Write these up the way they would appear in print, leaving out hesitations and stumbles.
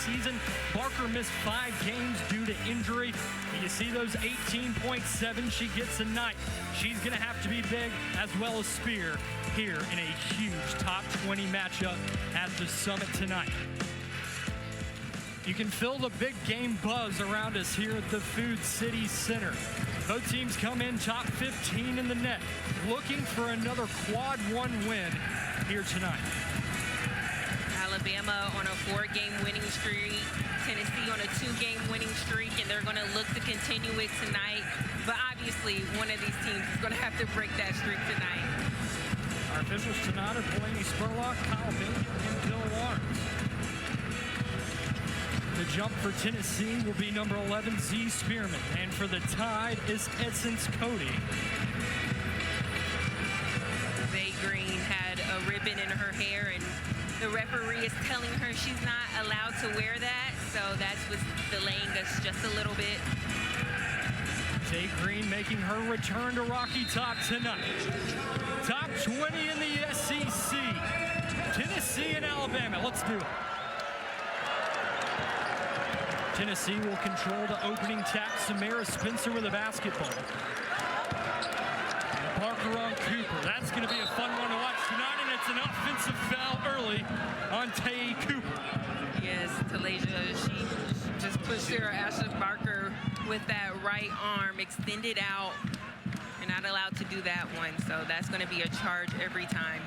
season. Barker missed 5 games due to injury. You see those 18.7 she gets tonight. She's going to have to be big, as well as Spear, here in a huge top 20 matchup at the Summit tonight. You can feel the big game buzz around us here at the Food City Center. Both teams come in top 15 in the net, looking for another quad 1 win here tonight. Alabama on a 4-game winning streak, Tennessee on a 2-game winning streak, and they're going to look to continue it tonight. But obviously, one of these teams is going to have to break that streak tonight. Our officials tonight are Delaney Spurlock, Kyle Bacon, and Bill Lawrence. The jump for Tennessee will be number 11, Z Spearman. And for the Tide is Essence Cody. Zay Green had a ribbon in her hair, and the referee is telling her she's not allowed to wear that. So that's what's delaying us just a little bit. Zay Green making her return to Rocky Top tonight. Top 20 in the SEC. Tennessee and Alabama. Let's do it. Tennessee will control the opening tap. Samara Spencer with a basketball. Barker on Cooper. That's going to be a fun one to watch tonight, and it's an offensive foul early on Tay Cooper. Yes, Talasia, she just pushed Sarah Ashley Barker with that right arm extended out. You're not allowed to do that one, so that's going to be a charge every time.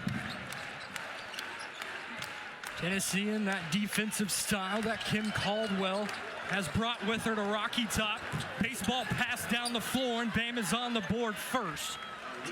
Tennessee in that defensive style that Kim Caldwell has brought with her to Rocky Top. Baseball pass down the floor, and Bama's on the board first.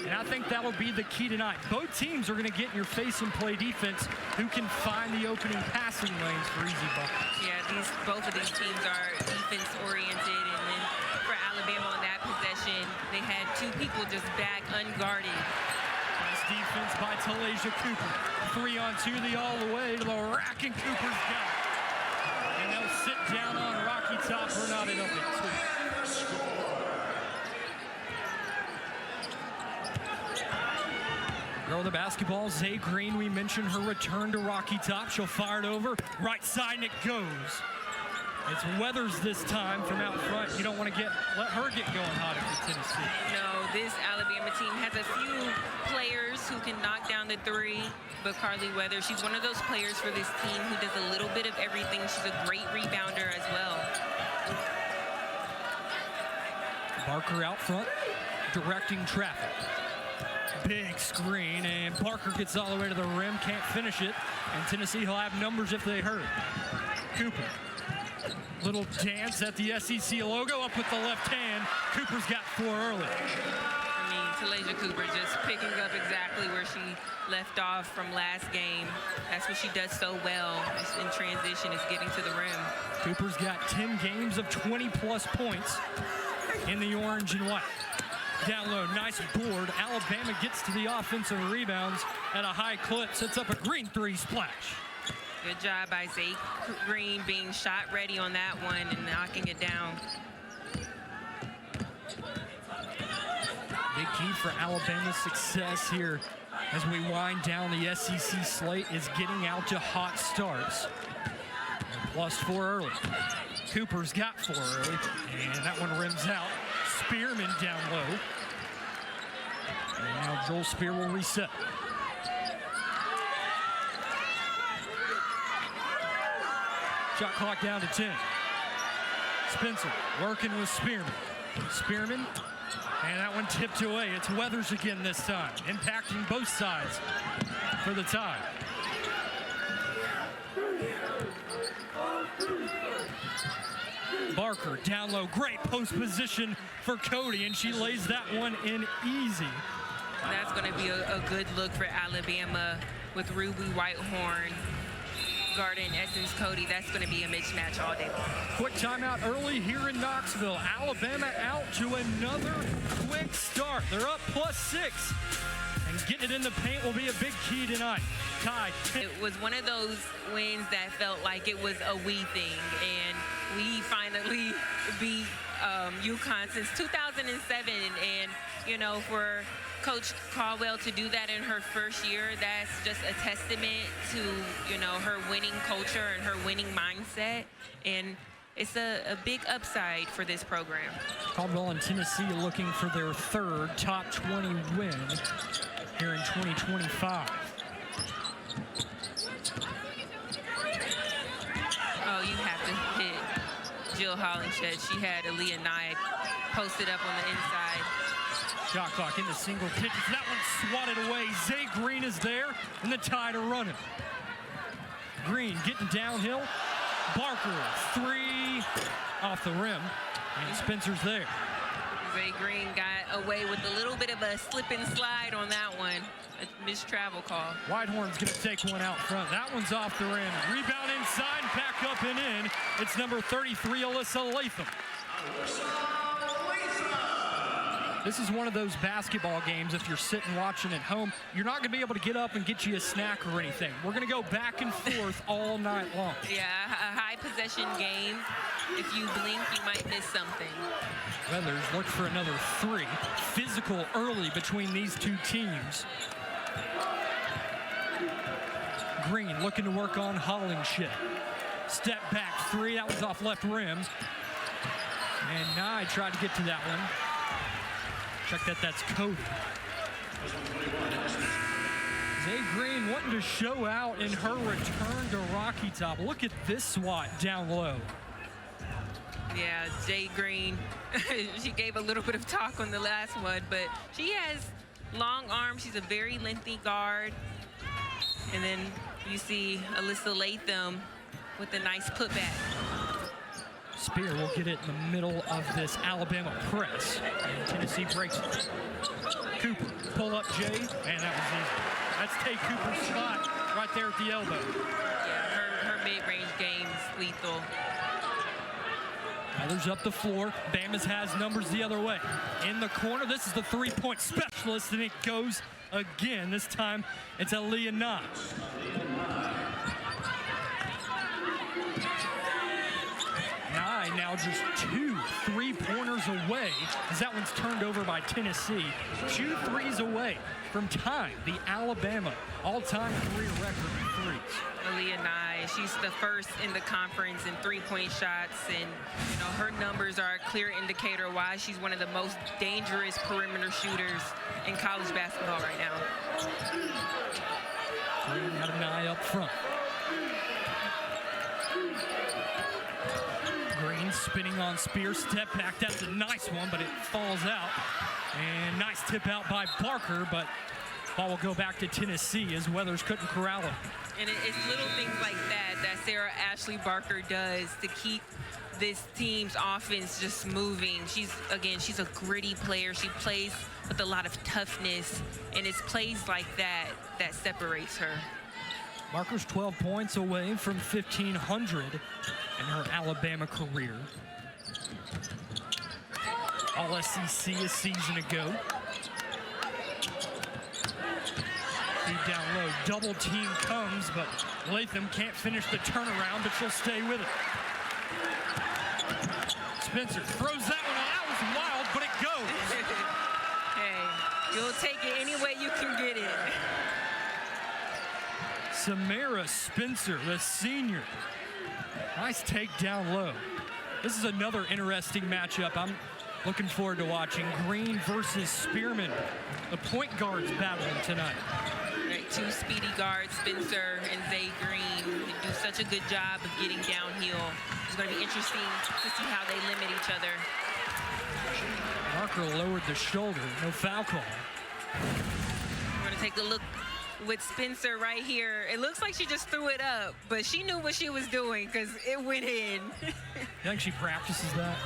And I think that'll be the key tonight. Both teams are going to get in your face and play defense who can find the opening passing lanes for easy buckets. Yeah, both of these teams are defense-oriented, and then for Alabama on that possession, they had 2 people just back unguarded. Nice defense by Talasia Cooper. 3-on-2, the all the way to the rack, and Cooper's got it. And they'll sit down on Rocky Top. We're not up at 2. Girl with the basketball, Zay Green. We mentioned her return to Rocky Top. She'll fire it over. Right side, and it goes. It's Weathers this time from out front. You don't want to let her get going hot if you're Tennessee. No, this Alabama team has a few players who can knock down the 3, but Carly Weathers, she's one of those players for this team who does a little bit of everything. She's a great rebounder as well. Barker out front, directing traffic. Big screen, and Barker gets all the way to the rim, can't finish it, and Tennessee will have numbers if they hurt. Cooper. Little dance at the SEC logo, up with the left hand. Cooper's got 4 early. I mean, Talasia Cooper just picking up exactly where she left off from last game. That's what she does so well in transition, is getting to the rim. Cooper's got 10 games of 20-plus points in the orange and white. Down low, nice board. Alabama gets to the offensive rebounds at a high clip, sets up a green 3 splash. Good job by Zay Green being shot ready on that one and knocking it down. Big key for Alabama's success here as we wind down the SEC slate is getting out to hot starts. Plus 4 early. Cooper's got 4 early, and that one rims out. Spearman down low. And now Joel Spear will reset. Shot clock down to 10. Spencer working with Spearman. Spearman, and that one tipped away. It's Weathers again this time, impacting both sides for the Tide. Barker down low, great post position for Cody, and she lays that one in easy. That's going to be a good look for Alabama with Ruby Whitehorn guarding Essence Cody. That's going to be a mismatch all day long. Quick timeout early here in Knoxville. Alabama out to another quick start. They're up +6. And getting it in the paint will be a big key tonight. Tide. It was one of those wins that felt like it was a we thing, and we finally beat UConn since 2007. And, you know, for Coach Caldwell to do that in her first year, that's just a testament to, you know, her winning culture and her winning mindset. And it's a big upside for this program. Caldwell and Tennessee looking for their third top 20 win here in 2025. Oh, you have to hit Jill Hollingshed. She had Aaliyah Nye posted up on the inside. Shot clock into single digits. That one swatted away. Zay Green is there, and the Tide are running. Green getting downhill. Barker, three off the rim, and Spencer's there. Zay Green got away with a little bit of a slip and slide on that one. A missed travel call. Whitehorn's going to take one out front. That one's off the rim. Rebound inside, back up and in. It's number 33, Alyssa Latham. This is one of those basketball games, if you're sitting watching at home, you're not going to be able to get up and get you a snack or anything. We're going to go back and forth all night long. Yeah, a high possession game. If you blink, you might miss something. Weathers look for another three. Physical early between these two teams. Green looking to work on Hollingshed. Step back three, that was off left rim. And Nye tried to get to that one. Check that, that's Cody. Zay Green wanting to show out in her return to Rocky Top. Look at this swat down low. Yeah, Zay Green, she gave a little bit of talk on the last one, but she has long arms. She's a very lengthy guard. And then you see Alyssa Latham with a nice putback. Spear will get it in the middle of this Alabama press. And Tennessee breaks it. Cooper, pull up Jay, and that was easy. That's Tay Cooper's spot right there at the elbow. Yeah, her mid-range game's lethal. Others up the floor. Bama's has numbers the other way. In the corner, this is the three-point specialist, and it goes again. This time, it's Aaliyah Nye. Nye now just 2 3-pointers away as that one's turned over by Tennessee. 2 threes away from tying the Alabama all-time career record in threes. Aaliyah Nye, she's the first in the conference in three-point shots, and you know her numbers are a clear indicator why she's one of the most dangerous perimeter shooters in college basketball right now. Green had a Nye up front. Green spinning on Spear, step back, that's a nice one, but it falls out. And nice tip out by Barker, but ball will go back to Tennessee as Weathers couldn't corral him. And it's little things like that Sarah Ashley Barker does to keep this team's offense just moving. She's a gritty player. She plays with a lot of toughness, and it's plays like that that separates her. Barker's 12 points away from 1,500 in her Alabama career. All SEC a season ago. Feed down low, double team comes, but Latham can't finish the turnaround, but she'll stay with it. Spencer throws that one out. That was wild, but it goes. Hey, you'll take it any way you can get it. Samara Spencer, the senior. Nice take down low. This is another interesting matchup I'm looking forward to watching. Green versus Spearman. The point guards battling tonight. Right, 2 speedy guards, Spencer and Zay Green. They do such a good job of getting downhill. It's going to be interesting to see how they limit each other. Barker lowered the shoulder, no foul call. We're going to take a look with Spencer right here. It looks like she just threw it up, but she knew what she was doing because it went in. You think she practices that?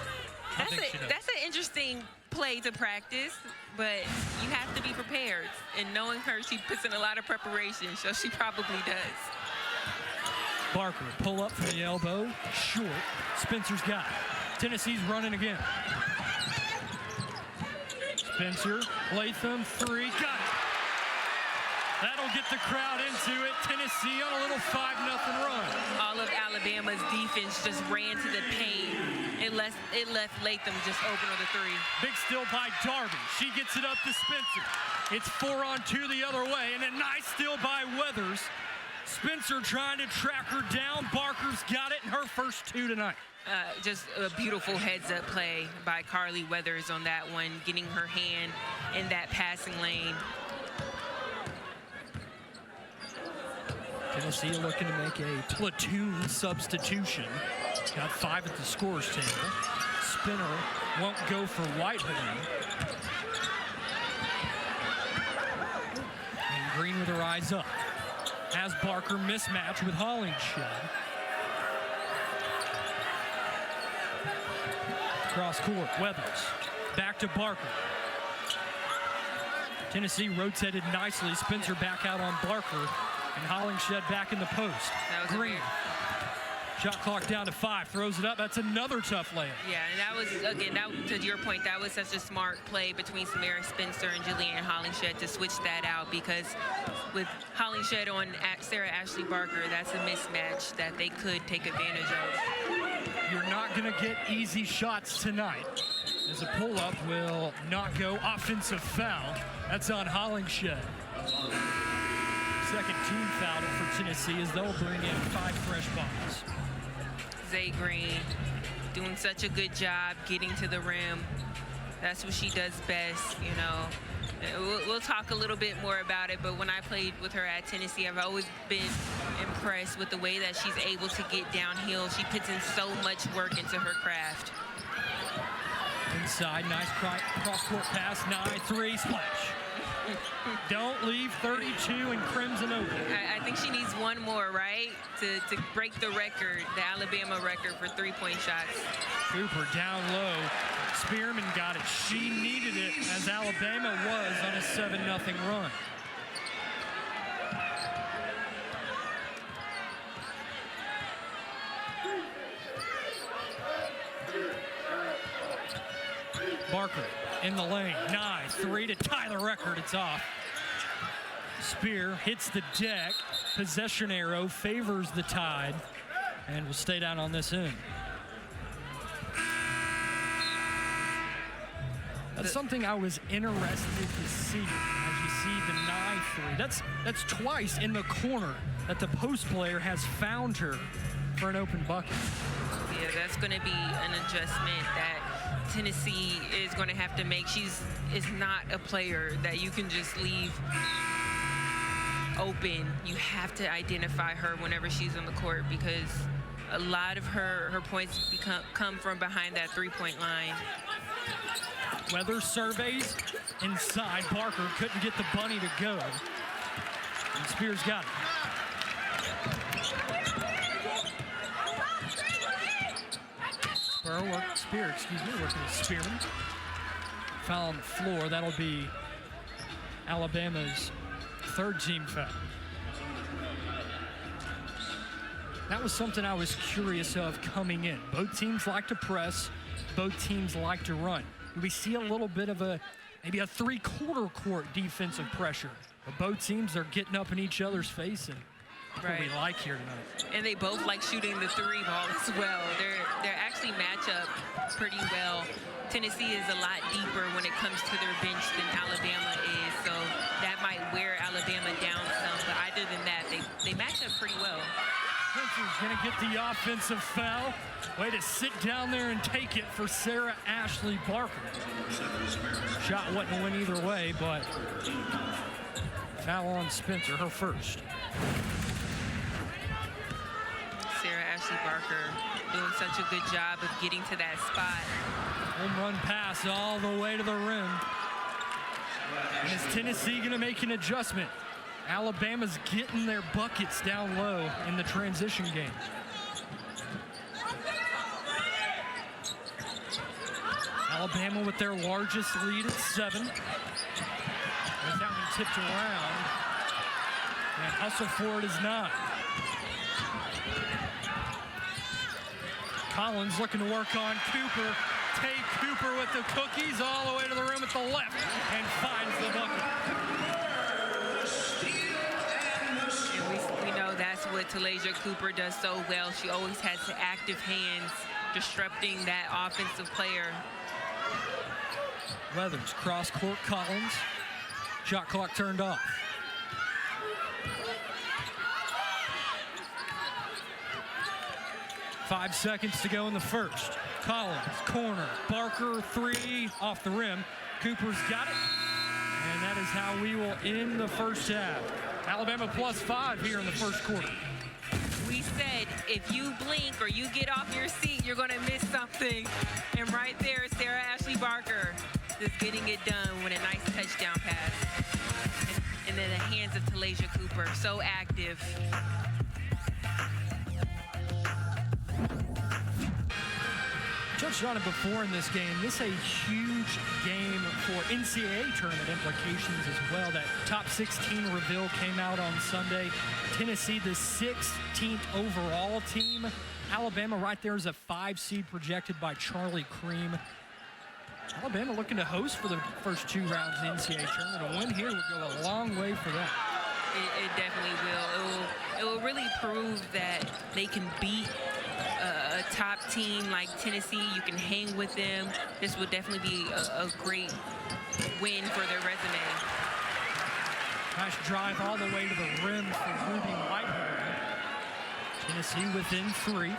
That's an interesting play to practice, but you have to be prepared. And knowing her, she puts in a lot of preparation, so she probably does. Barker, pull up from the elbow, short. Spencer's got it. Tennessee's running again. Spencer, Latham, 3, got it. That'll get the crowd into it. Tennessee on a little 5-0 run. All of Alabama's defense just ran to the paint. It left Latham just open with a three. Big steal by Darby. She gets it up to Spencer. It's 4-on-2 the other way, and a nice steal by Weathers. Spencer trying to track her down. Barker's got it in her first two tonight. Just a beautiful heads-up play by Carly Weathers on that one, getting her hand in that passing lane. Tennessee looking to make a platoon substitution. Got 5 at the scorer's table. Spinner won't go for Whitehorn. And Green with her eyes up. Has Barker mismatch with Hollingshed. Cross court, Weathers. Back to Barker. Tennessee rotated nicely. Spencer back out on Barker. And Hollingshed back in the post. That was Green. Shot clock down to 5. Throws it up. That's another tough layup. Yeah, and that was, again, to your point, that was such a smart play between Samara Spencer and Jillian Hollingshed to switch that out, because with Hollingshed on Sarah Ashley Barker, that's a mismatch that they could take advantage of. You're not going to get easy shots tonight, as a pull-up will not go. Offensive foul. That's on Hollingshed. Second team foul for Tennessee as they'll bring in 5 fresh balls. Zay Green doing such a good job getting to the rim. That's what she does best, you know. We'll talk a little bit more about it, but when I played with her at Tennessee, I've always been impressed with the way that she's able to get downhill. She puts in so much work into her craft. Inside, nice cross-court pass, 9-3, splash. Don't leave 32 and Crimson open. I think she needs one more, right? To break the record, the Alabama record for three-point shots. Cooper down low. Spearman got it. She needed it as Alabama was on a 7-0 run. Barker in the lane. Nice 3 to tie the record. It's off. Spear hits the deck. Possession arrow favors the Tide and will stay down on this end. That's something I was interested to see as you see the 9-3. That's twice in the corner that the post player has found her for an open bucket. Yeah, that's going to be an adjustment that Tennessee is going to have to make. She's not a player that you can just leave open. You have to identify her whenever she's on the court, because a lot of her points come from behind that three-point line. Weather surveys inside. Barker couldn't get the bunny to go. And Spears got it. Spear, working with Spearman. Foul on the floor. That'll be Alabama's third team foul. That was something I was curious of coming in. Both teams like to press. Both teams like to run. We see a little bit of maybe a three-quarter court defensive pressure. But both teams are getting up in each other's face, and that's what we like here tonight. And they both like shooting the three ball as well. They're actually match up pretty well. Tennessee is a lot deeper when it comes to their bench than Alabama is, so that might wear Alabama down some. But other than that, they match up pretty well. Spencer's going to get the offensive foul. Way to sit down there and take it for Sarah Ashley Barker. Shot wasn't a win either way, but foul on Spencer, her first. Sarah Ashley Barker doing such a good job of getting to that spot. Home run pass all the way to the rim. And is Tennessee going to make an adjustment? Alabama's getting their buckets down low in the transition game. Alabama with their largest lead at 7. As that one tipped around. And hustle for it is 9. Collins looking to work on Cooper. Tay Cooper with the cookies all the way to the rim at the left and finds the bucket. Talasia Cooper does so well. She always has active hands, disrupting that offensive player. Weathers, cross court, Collins. Shot clock turned off. Five seconds to go in the first. Collins, corner, Barker, three, off the rim. Cooper's got it. And that is how we will end the first half. Alabama +5 here in the first quarter. We said if you blink or you get off your seat, you're going to miss something. And right there, Sarah Ashley Barker is getting it done with a nice touchdown pass. And then the hands of Talasia Cooper, so active. Touched on it before in this game. This is a huge game for NCAA tournament implications as well. That top 16 reveal came out on Sunday. Tennessee, the 16th overall team. Alabama right there is a 5 seed projected by Charlie Cream. Alabama looking to host for the first 2 rounds of the NCAA tournament. A win here would go a long way for them. It definitely will. It will really prove that they can beat a top team like Tennessee. You can hang with them. This would definitely be a great win for their resume. Nice drive all the way to the rim for Ruby Whitehorn. Tennessee within 3. And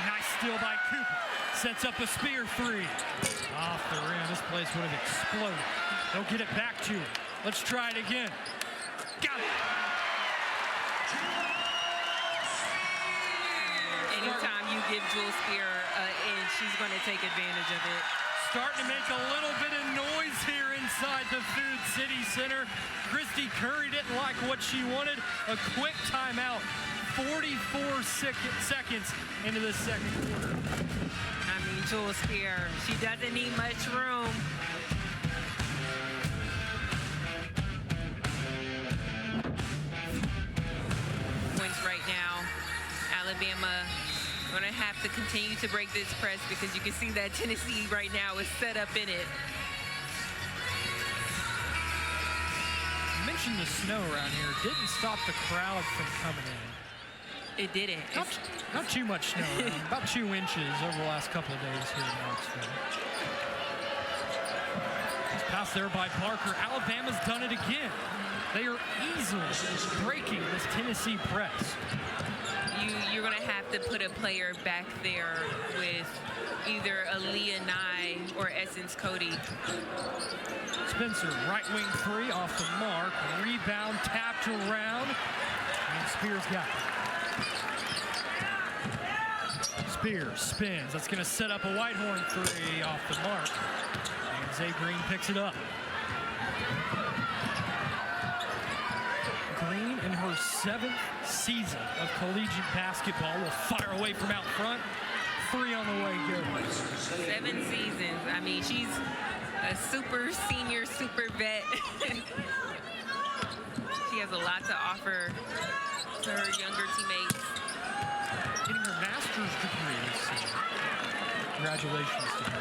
nice steal by Cooper. Sets up a spear 3. Off the rim. This place would have exploded. They'll get it back to her. Let's try it again. Got it. Anytime you give Jewel Spear an inch, she's going to take advantage of it. Starting to make a little bit of noise here inside the Food City Center. Christy Curry didn't like what she wanted. A quick timeout. 44 seconds into the second quarter. I mean, Jewel Spear, she doesn't need much room. Points right now. Alabama going to have to continue to break this press because you can see that Tennessee right now is set up in it. You mentioned the snow around here. Didn't stop the crowd from coming in. It didn't. Not too much snow around. About 2 inches over the last couple of days here in Knoxville. This pass there by Barker. Alabama's done it again. They are easily breaking this Tennessee press. You're going to have to put a player back there with either Aaliyah Nye or Essence Cody. Spencer, right wing 3 off the mark. Rebound tapped around. And Spears got it. Spears spins. That's going to set up a Whitehorn 3 off the mark. And Zay Green picks it up. Green in her 7th season of collegiate basketball will fire away from out front. 3 on the way, good. 7 seasons. I mean, she's a super senior, super vet. She has a lot to offer to her younger teammates. Getting her master's degree this season. Congratulations to her.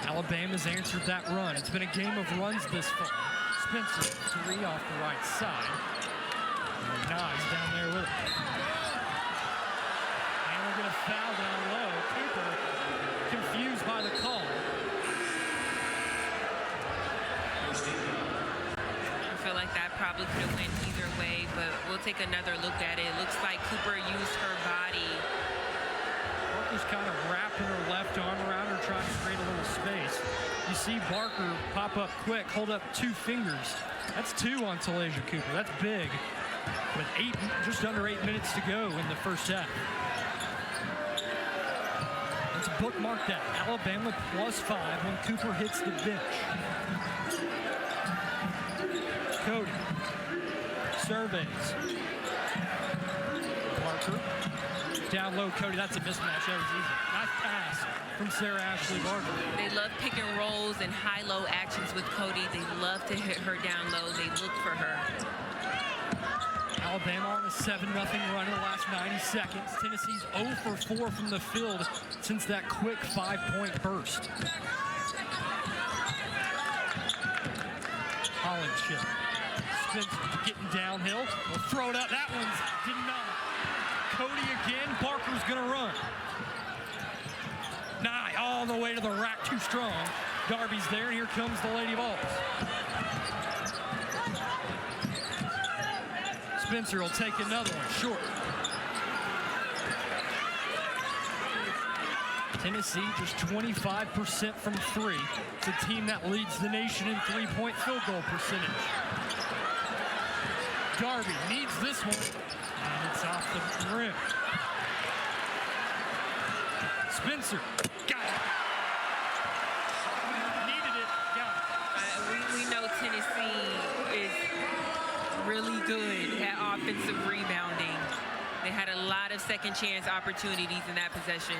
Alabama's answered that run. It's been a game of runs this fall. Spencer, 3 off the right side. And Nas down there with it. And we're going to foul down low. Cooper confused by the call. I feel like that probably could have went either way, but we'll take another look at it. It looks like Cooper used her body. Barker's kind of wrapping her left arm around her, trying to create a little space. You see Barker pop up quick, hold up 2 fingers. That's 2 on Talasia Cooper. That's big. With just under 8 minutes to go in the first half. Let's bookmark that. Alabama +5 when Cooper hits the bench. Cody surveys. Barker down low. Cody, that's a mismatch. That was easy. Nice pass from Sarah Ashley Barker. They love pick and rolls and high-low actions with Cody. They love to hit her down low. They look for her. Alabama on a 7-0 run in the last 90 seconds. Tennessee's 0 for 4 from the field since that quick 5-point burst. Collins chip. Spencer getting downhill. We'll throw it up. That one's denied. Cody again. Barker's going to run. Nye all the way to the rack. Too strong. Darby's there, and here comes the Lady Vols. Spencer will take another one short. Tennessee just 25% from three. It's a team that leads the nation in three-point field goal percentage. Darby needs this one, and it's off the rim. Spencer got it. Needed it, got it. We know Tennessee is really good at offensive rebounding. They had a lot of second chance opportunities in that possession.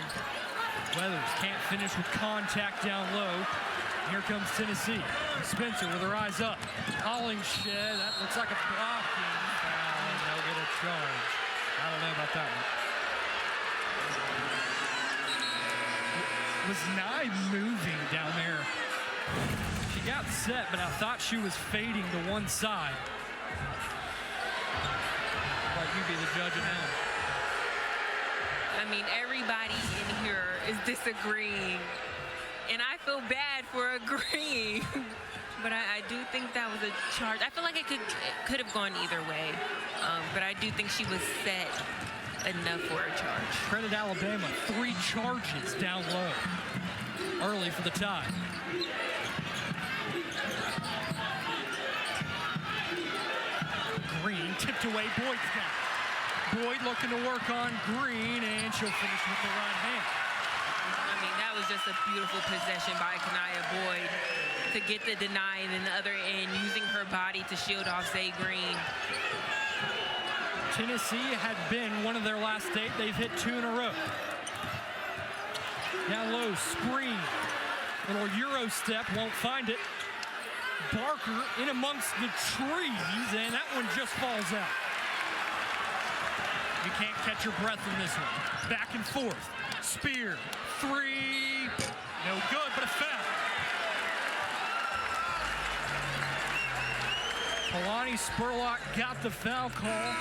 Weathers can't finish with contact down low. Here comes Tennessee. Spencer with her eyes up. Hollingshed, that looks like a blocking foul, and they'll get a charge. I don't know about that one. Was Nye moving down there? She got set, but I thought she was fading to one side. Like you be the judge of that. I mean, everybody in here is disagreeing, and I feel bad for agreeing. But I do think that was a charge. I feel like it could have gone either way, but I do think she was set enough for a charge. Credit Alabama, 3 charges down low, early for the tie. Green tipped away, Boyd's got it. Boyd looking to work on Green, and she'll finish with the right hand. I mean, that was just a beautiful possession by Kanaya Boyd to get the deny, and then the other end using her body to shield off Zay Green. Tennessee had been one of their last 8. They've hit 2 in a row. Down low, Spreen. Little Euro step, won't find it. Barker in amongst the trees, and that one just falls out. You can't catch your breath in this one. Back and forth. Spear, 3. No good, but a foul. Kalani Spurlock got the foul call.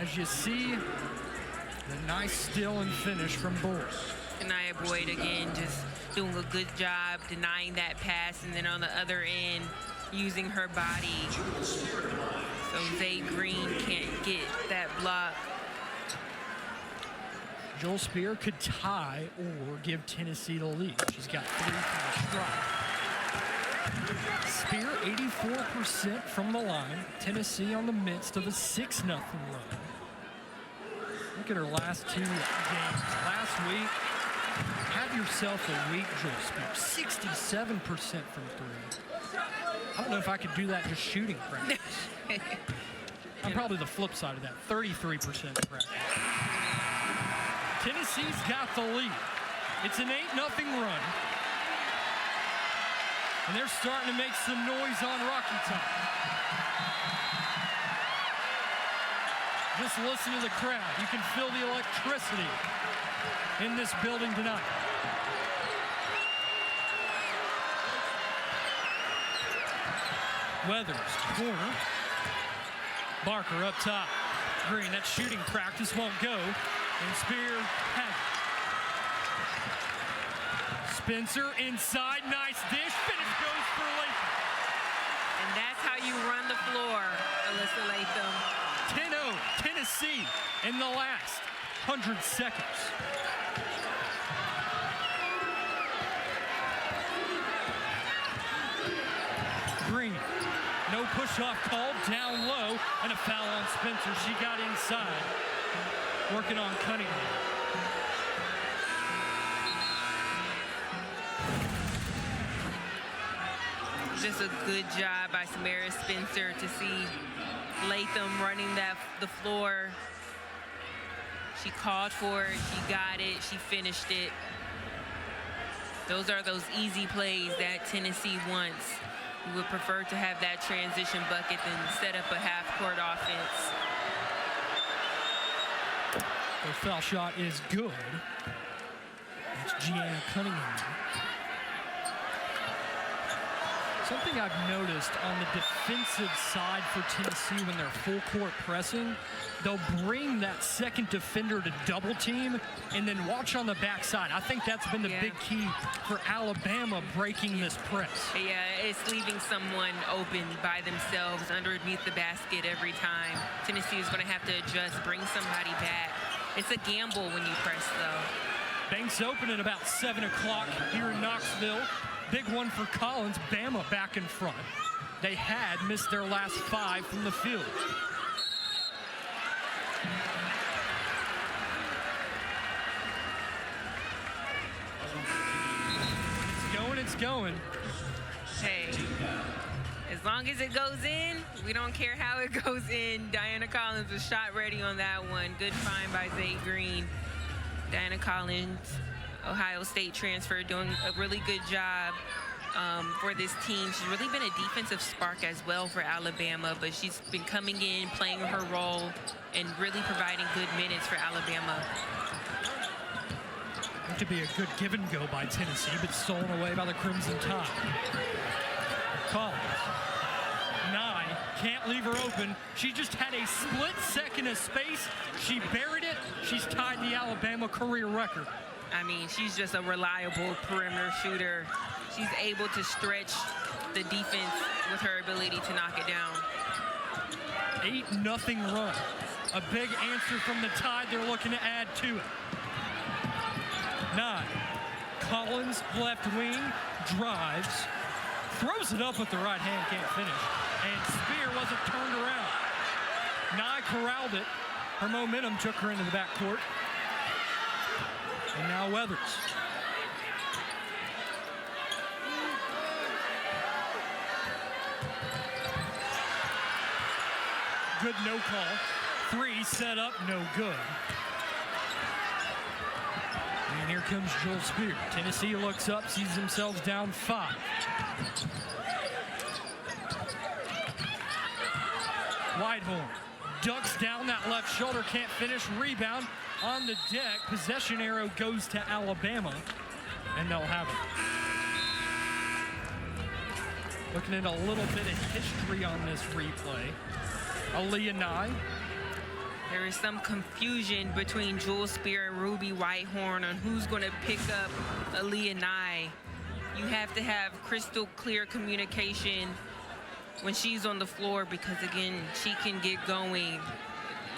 As you see, the nice steal and finish from Bulls. Kanaya Boyd again just doing a good job denying that pass, and then on the other end using her body so Zay Green can't get that block. Joel Spear could tie or give Tennessee the lead. She's got 3 from the strike. Spear 84% from the line. Tennessee on the midst of a 6-0 run. Look at her last 2 games. Last week, have yourself a week, Joel Spear. 67% from 3. I don't know if I could do that just shooting practice. I'm probably the flip side of that, 33% practice. Tennessee's got the lead. It's an 8-0 run. And they're starting to make some noise on Rocky Top. Just listen to the crowd. You can feel the electricity in this building tonight. Weathers, corner. Barker up top. Green, that shooting practice won't go. And Spear has it. Spencer inside, nice dish. Finish goes for Latham. And that's how you run the floor, Alyssa Latham. 10-0, Tennessee in the last 100 seconds. Green, no push-off called, down low, and a foul on Spencer. She got inside, working on Cunningham. Just a good job by Samara Spencer to see Latham running the floor. She called for it, she got it, she finished it. Those are those easy plays that Tennessee wants. We would prefer to have that transition bucket than set up a half-court offense. The foul shot is good. It's Gianna Cunningham. Something I've noticed on the defensive side for Tennessee when they're full court pressing, they'll bring that second defender to double team and then watch on the backside. I think that's been the big key for Alabama breaking this press. Yeah, it's leaving someone open by themselves underneath the basket every time. Tennessee is going to have to adjust, bring somebody back. It's a gamble when you press, though. Banks open at about 7 o'clock here in Knoxville. Big one for Collins. Bama back in front. They had missed their last 5 from the field. It's going. Hey, as long as it goes in, we don't care how it goes in. Diana Collins was shot ready on that one. Good find by Zay Green. Diana Collins, Ohio State transfer, doing a really good job for this team. She's really been a defensive spark as well for Alabama, but she's been coming in, playing her role, and really providing good minutes for Alabama. To be a good give and go by Tennessee, but stolen away by the Crimson Tide. Collins. Nye can't leave her open. She just had a split second of space. She buried it. She's tied the Alabama career record. I mean, she's just a reliable perimeter shooter. She's able to stretch the defense with her ability to knock it down. 8-0 run. A big answer from the Tide. They're looking to add to it. 9. Collins, left wing, drives, throws it up with the right hand, can't finish. And Spear wasn't turned around. Nye corralled it. Her momentum took her into the backcourt. And now Weathers. Good no call. 3 set up, no good. And here comes Joel Spear. Tennessee looks up, sees themselves down 5. Whitehorn ducks down that left shoulder, can't finish. Rebound on the deck. Possession arrow goes to Alabama, and they'll have it. Looking at a little bit of history on this replay. Aaliyah Nye. There is some confusion between Jewel Spear and Ruby Whitehorn on who's going to pick up Aaliyah Nye. You have to have crystal clear communication when she's on the floor because, again, she can get going,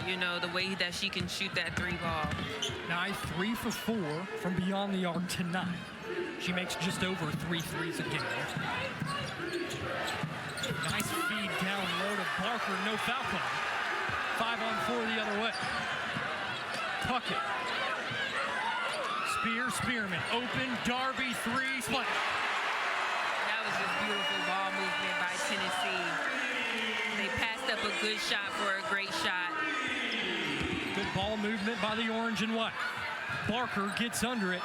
you know, the way that she can shoot that 3 ball. Nye 3 for 4 from beyond the arc tonight. She makes just over 3 threes a game. Nice feed down low to Barker, no foul call. 5-on-4 the other way. Puckett. Spearman, open, Darby, 3, splash. That was just beautiful ball movement by Tennessee. They passed up a good shot for a great shot. Good ball movement by the orange and white. Barker gets under it.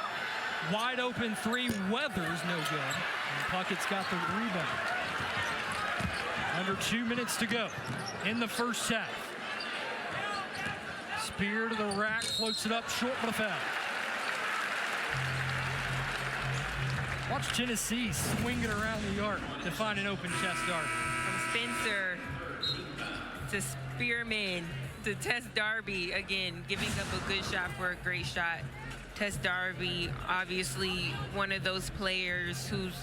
Wide open 3, Weathers, no good. And Puckett's got the rebound. Under 2 minutes to go in the first half. Spear to the rack, floats it up short for the foul. Watch Tennessee swing it around the arc to find an open Tess Darby. From Spencer to Spearman to Tess Darby, again, giving up a good shot for a great shot. Tess Darby, obviously one of those players who's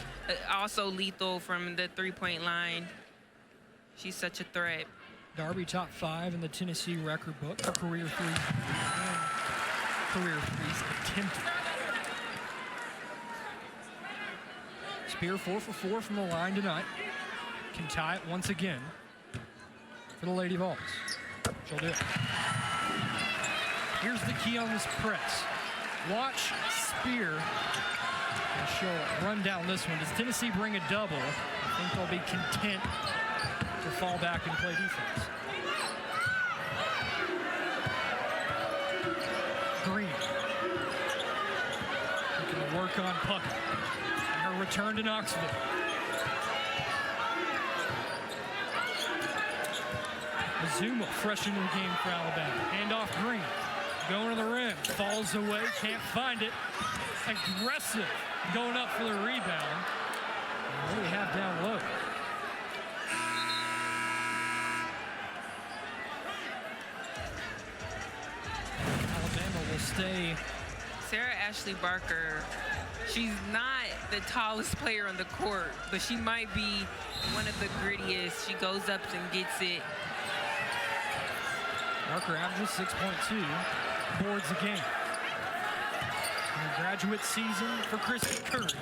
also lethal from the 3-point line. She's such a threat. Darby top 5 in the Tennessee record book for career threes attempted. Spear 4 for 4 from the line tonight. Can tie it once again for the Lady Vols. She'll do it. Here's the key on this press. Watch Spear. And she'll run down this one. Does Tennessee bring a double? I think they'll be content to fall back and play defense. Green. Looking to work on Puckett. And her return to Knoxville. Azuma, fresh into the game for Alabama. Hand off Green. Going to the rim. Falls away. Can't find it. Aggressive. Going up for the rebound. What do we have down low? Alabama will stay. Sarah Ashley Barker, she's not the tallest player on the court, but she might be one of the grittiest. She goes up and gets it. Barker averages 6.2 boards a game. In the graduate season for Christy Curry.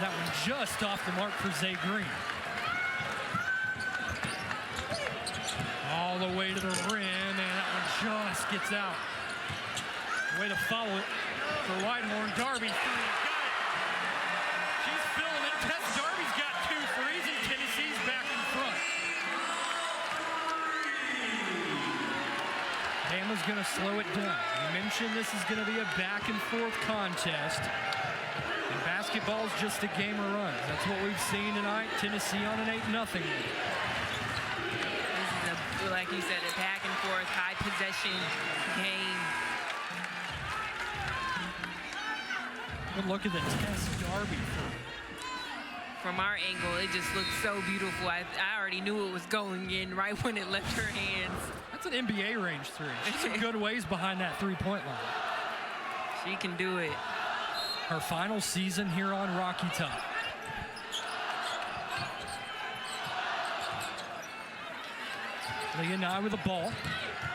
That one just off the mark for Zay Green. All the way to the rim, and that one just gets out. Way to follow it for Whitehorn. Darby, got it. She's filling it. Tess Darby's got 2 threes, and Tennessee's back in front. Bama's going to slow it down. We mentioned this is going to be a back and forth contest. And basketball's just a game of runs. That's what we've seen tonight. Tennessee on an 8-0. This is, like you said, a back and forth, high possession game. Good look at the Tess Darby. From our angle, it just looked so beautiful. I already knew it was going in right when it left her hands. That's an NBA range 3. She's a good ways behind that 3-point line. She can do it. Her final season here on Rocky Top. Leah Nye with the ball.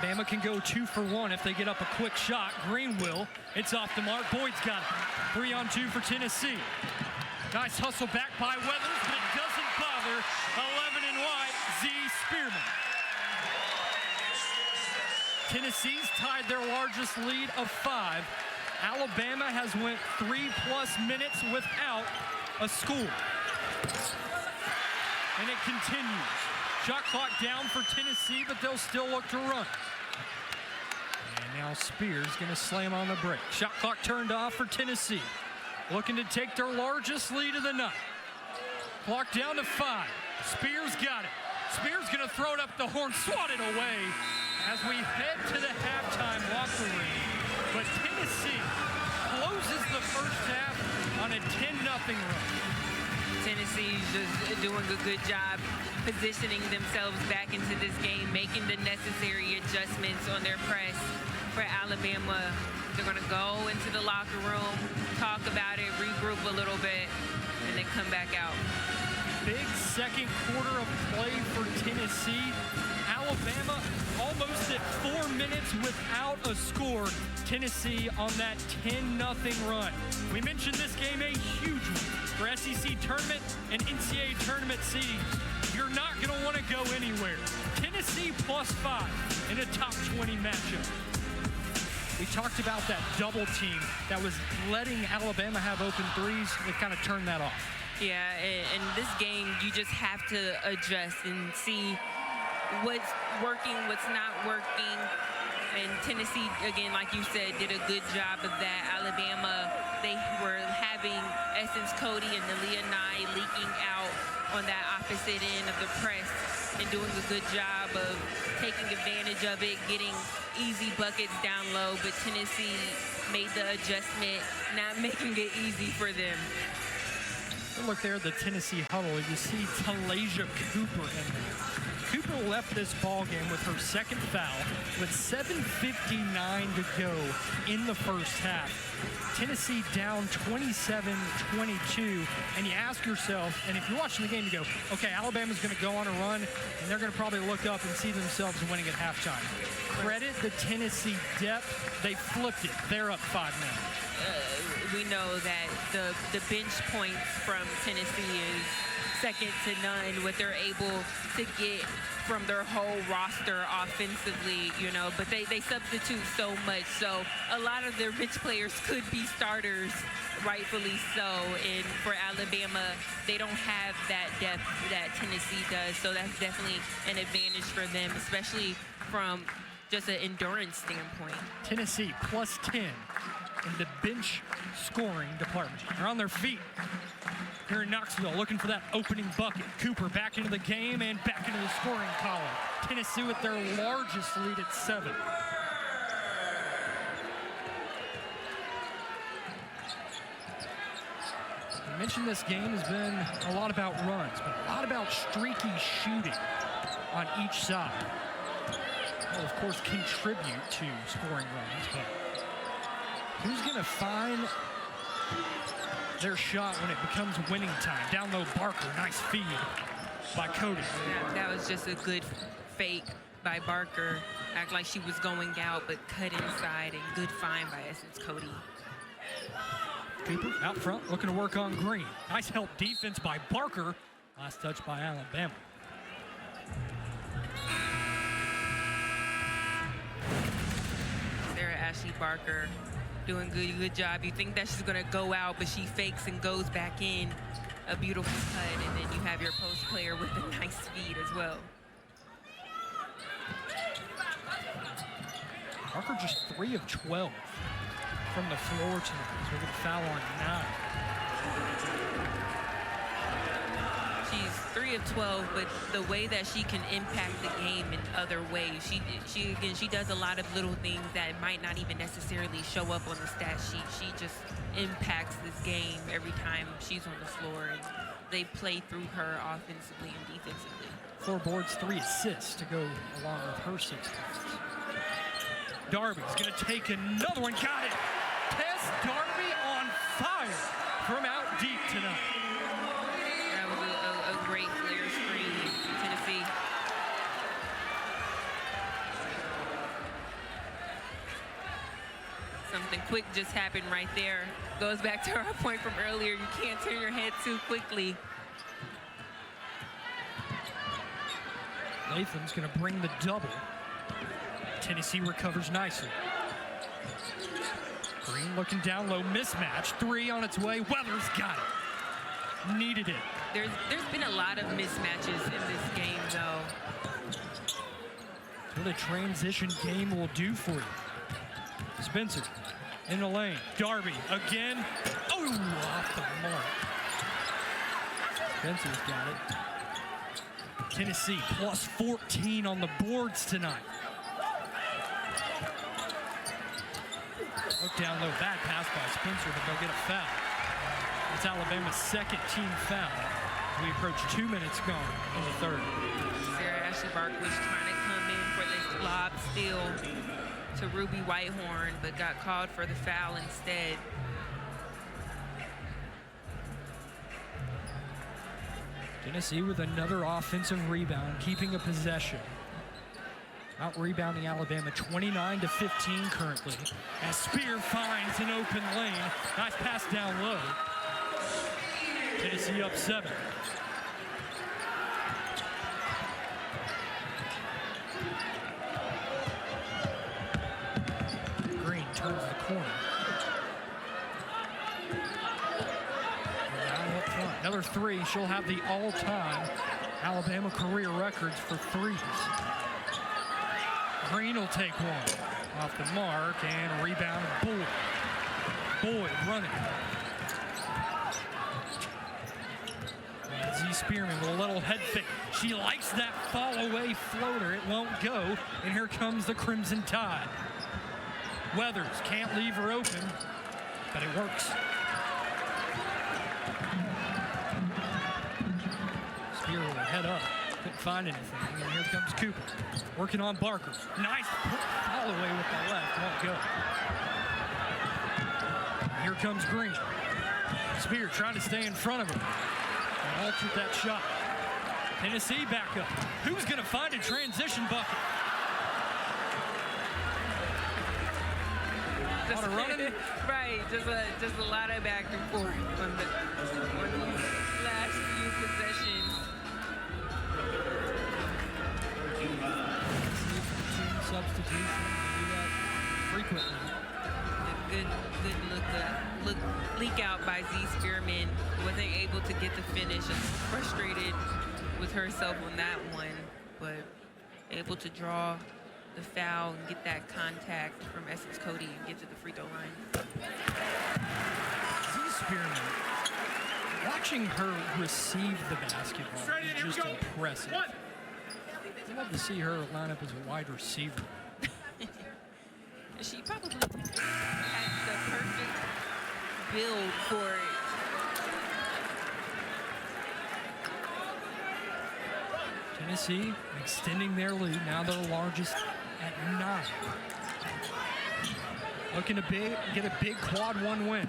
Bama can go 2 for 1 if they get up a quick shot. Green will. It's off the mark. Boyd's got it. 3 on 2 for Tennessee. Nice hustle back by Weathers, but it doesn't bother 11 and white, Z Spearman. Tennessee's tied their largest lead of 5. Alabama has went 3+ minutes without a score. And it continues. Shot clock down for Tennessee, but they'll still look to run. And now Spears gonna slam on the break. Shot clock turned off for Tennessee. Looking to take their largest lead of the night. Clock down to 5. Spears got it. Spears gonna throw it up the horn, swat it away as we head to the halftime locker room. But Tennessee closes the first half on a 10-0 run. Tennessee's just doing a good job positioning themselves back into this game, making the necessary adjustments on their press for Alabama. They're going to go into the locker room, talk about it, regroup a little bit, and then come back out. Big second quarter of play for Tennessee. Alabama almost at 4 minutes without a score. Tennessee on that 10-0 run. We mentioned this game a huge one for SEC tournament and NCAA tournament seeding. You're not going to want to go anywhere. Tennessee +5 in a top 20 matchup. We talked about that double team that was letting Alabama have open threes. They've kind of turned that off. Yeah, in this game, you just have to adjust and see what's working, what's not working. And Tennessee, again, like you said, did a good job of that. Alabama, they were having Essence Cody and Nalia Nye leaking out on that opposite end of the press and doing a good job of taking advantage of it, getting easy buckets down low. But Tennessee made the adjustment, not making it easy for them. Look there at the Tennessee huddle. You see Talasia Cooper in there. Cooper left this ball game with her second foul with 7:59 to go in the first half. Tennessee down 27-22, and you ask yourself, and if you're watching the game, you go, okay, Alabama's going to go on a run, and they're going to probably look up and see themselves winning at halftime. Credit the Tennessee depth. They flipped it. They're up 5 now. We know that the bench points from Tennessee is second to none, what they're able to get from their whole roster offensively, you know, but they substitute so much. So a lot of their bench players could be starters, rightfully so. And for Alabama, they don't have that depth that Tennessee does. So that's definitely an advantage for them, especially from just an endurance standpoint. Tennessee +10 in the bench scoring department. They're on their feet here in Knoxville looking for that opening bucket. Cooper back into the game and back into the scoring column. Tennessee with their largest lead at 7. We mentioned this game has been a lot about runs, but a lot about streaky shooting on each side. Will, of course, contribute to scoring runs, but who's going to find their shot when it becomes winning time? Down low, Barker, nice feed by Cody. Yeah, that was just a good fake by Barker. Act like she was going out, but cut inside, and good find by Essence Cody. Cooper out front, looking to work on Green. Nice help defense by Barker. Last touch by Alabama. Sarah Ashley Barker doing good job. You think that she's gonna go out, but she fakes and goes back in. A beautiful cut, and then you have your post player with a nice speed as well. Barker just 3 of 12 from the floor tonight. So we're going to foul on 9. She's 3 of 12, but the way that she can impact the game in other ways. She does a lot of little things that might not even necessarily show up on the stat sheet. She just impacts this game every time she's on the floor, and they play through her offensively and defensively. 4 boards, 3 assists to go along with her 6 points. Darby's going to take another one. Got it. Tess Darby on fire from out deep tonight. That was a great flare screen from Tennessee. Something quick just happened right there. Goes back to our point from earlier. You can't turn your head too quickly. Latham's going to bring the double. Tennessee recovers nicely. Green looking down low, mismatch. 3 on its way. Weathers got it. Needed it. There's been a lot of mismatches in this game, though. That's what a transition game will do for you. Spencer in the lane. Darby again. Oh, off the mark. Spencer's got it. Tennessee plus 14 on the boards tonight. Look down low, bad pass by Spencer, but they'll get a foul. It's Alabama's 2nd team foul. We approach 2 minutes gone in the 3rd. Sarah Ashley Barker was trying to come in for this lob steal to Ruby Whitehorn, but got called for the foul instead. Tennessee with another offensive rebound, keeping a possession. Out rebounding Alabama 29-15 currently. As Spear finds an open lane. Nice pass down low. Tennessee up 7. Green turns the corner. And now up front. Another 3. She'll have the all-time Alabama career records for 3s. Green will take one off the mark and rebound Boyd. Boyd running. And Z Spearman with a little head fake. She likes that fall away floater. It won't go. And here comes the Crimson Tide. Weathers can't leave her open, but it works. Spear will head up. Couldn't find anything, and here comes Cooper. Working on Barker. Nice all the way with the left, won't go. Here comes Green. Spear trying to stay in front of him. And altered that shot. Tennessee back up. Who's gonna find a transition bucket? Just running? Right, just a lot of back and forth on these last few possessions. Substitution, do that frequently. A good leak out by Z Spearman. Wasn't able to get the finish. Frustrated with herself on that one, but able to draw the foul and get that contact from Essence Cody and get to the free throw line. Z Spearman, watching her receive the basketball is just impressive. I'd love to see her line up as a wide receiver. She probably has the perfect build for it. Tennessee extending their lead. Now they're the largest at 9. Looking to get a big quad 1 win.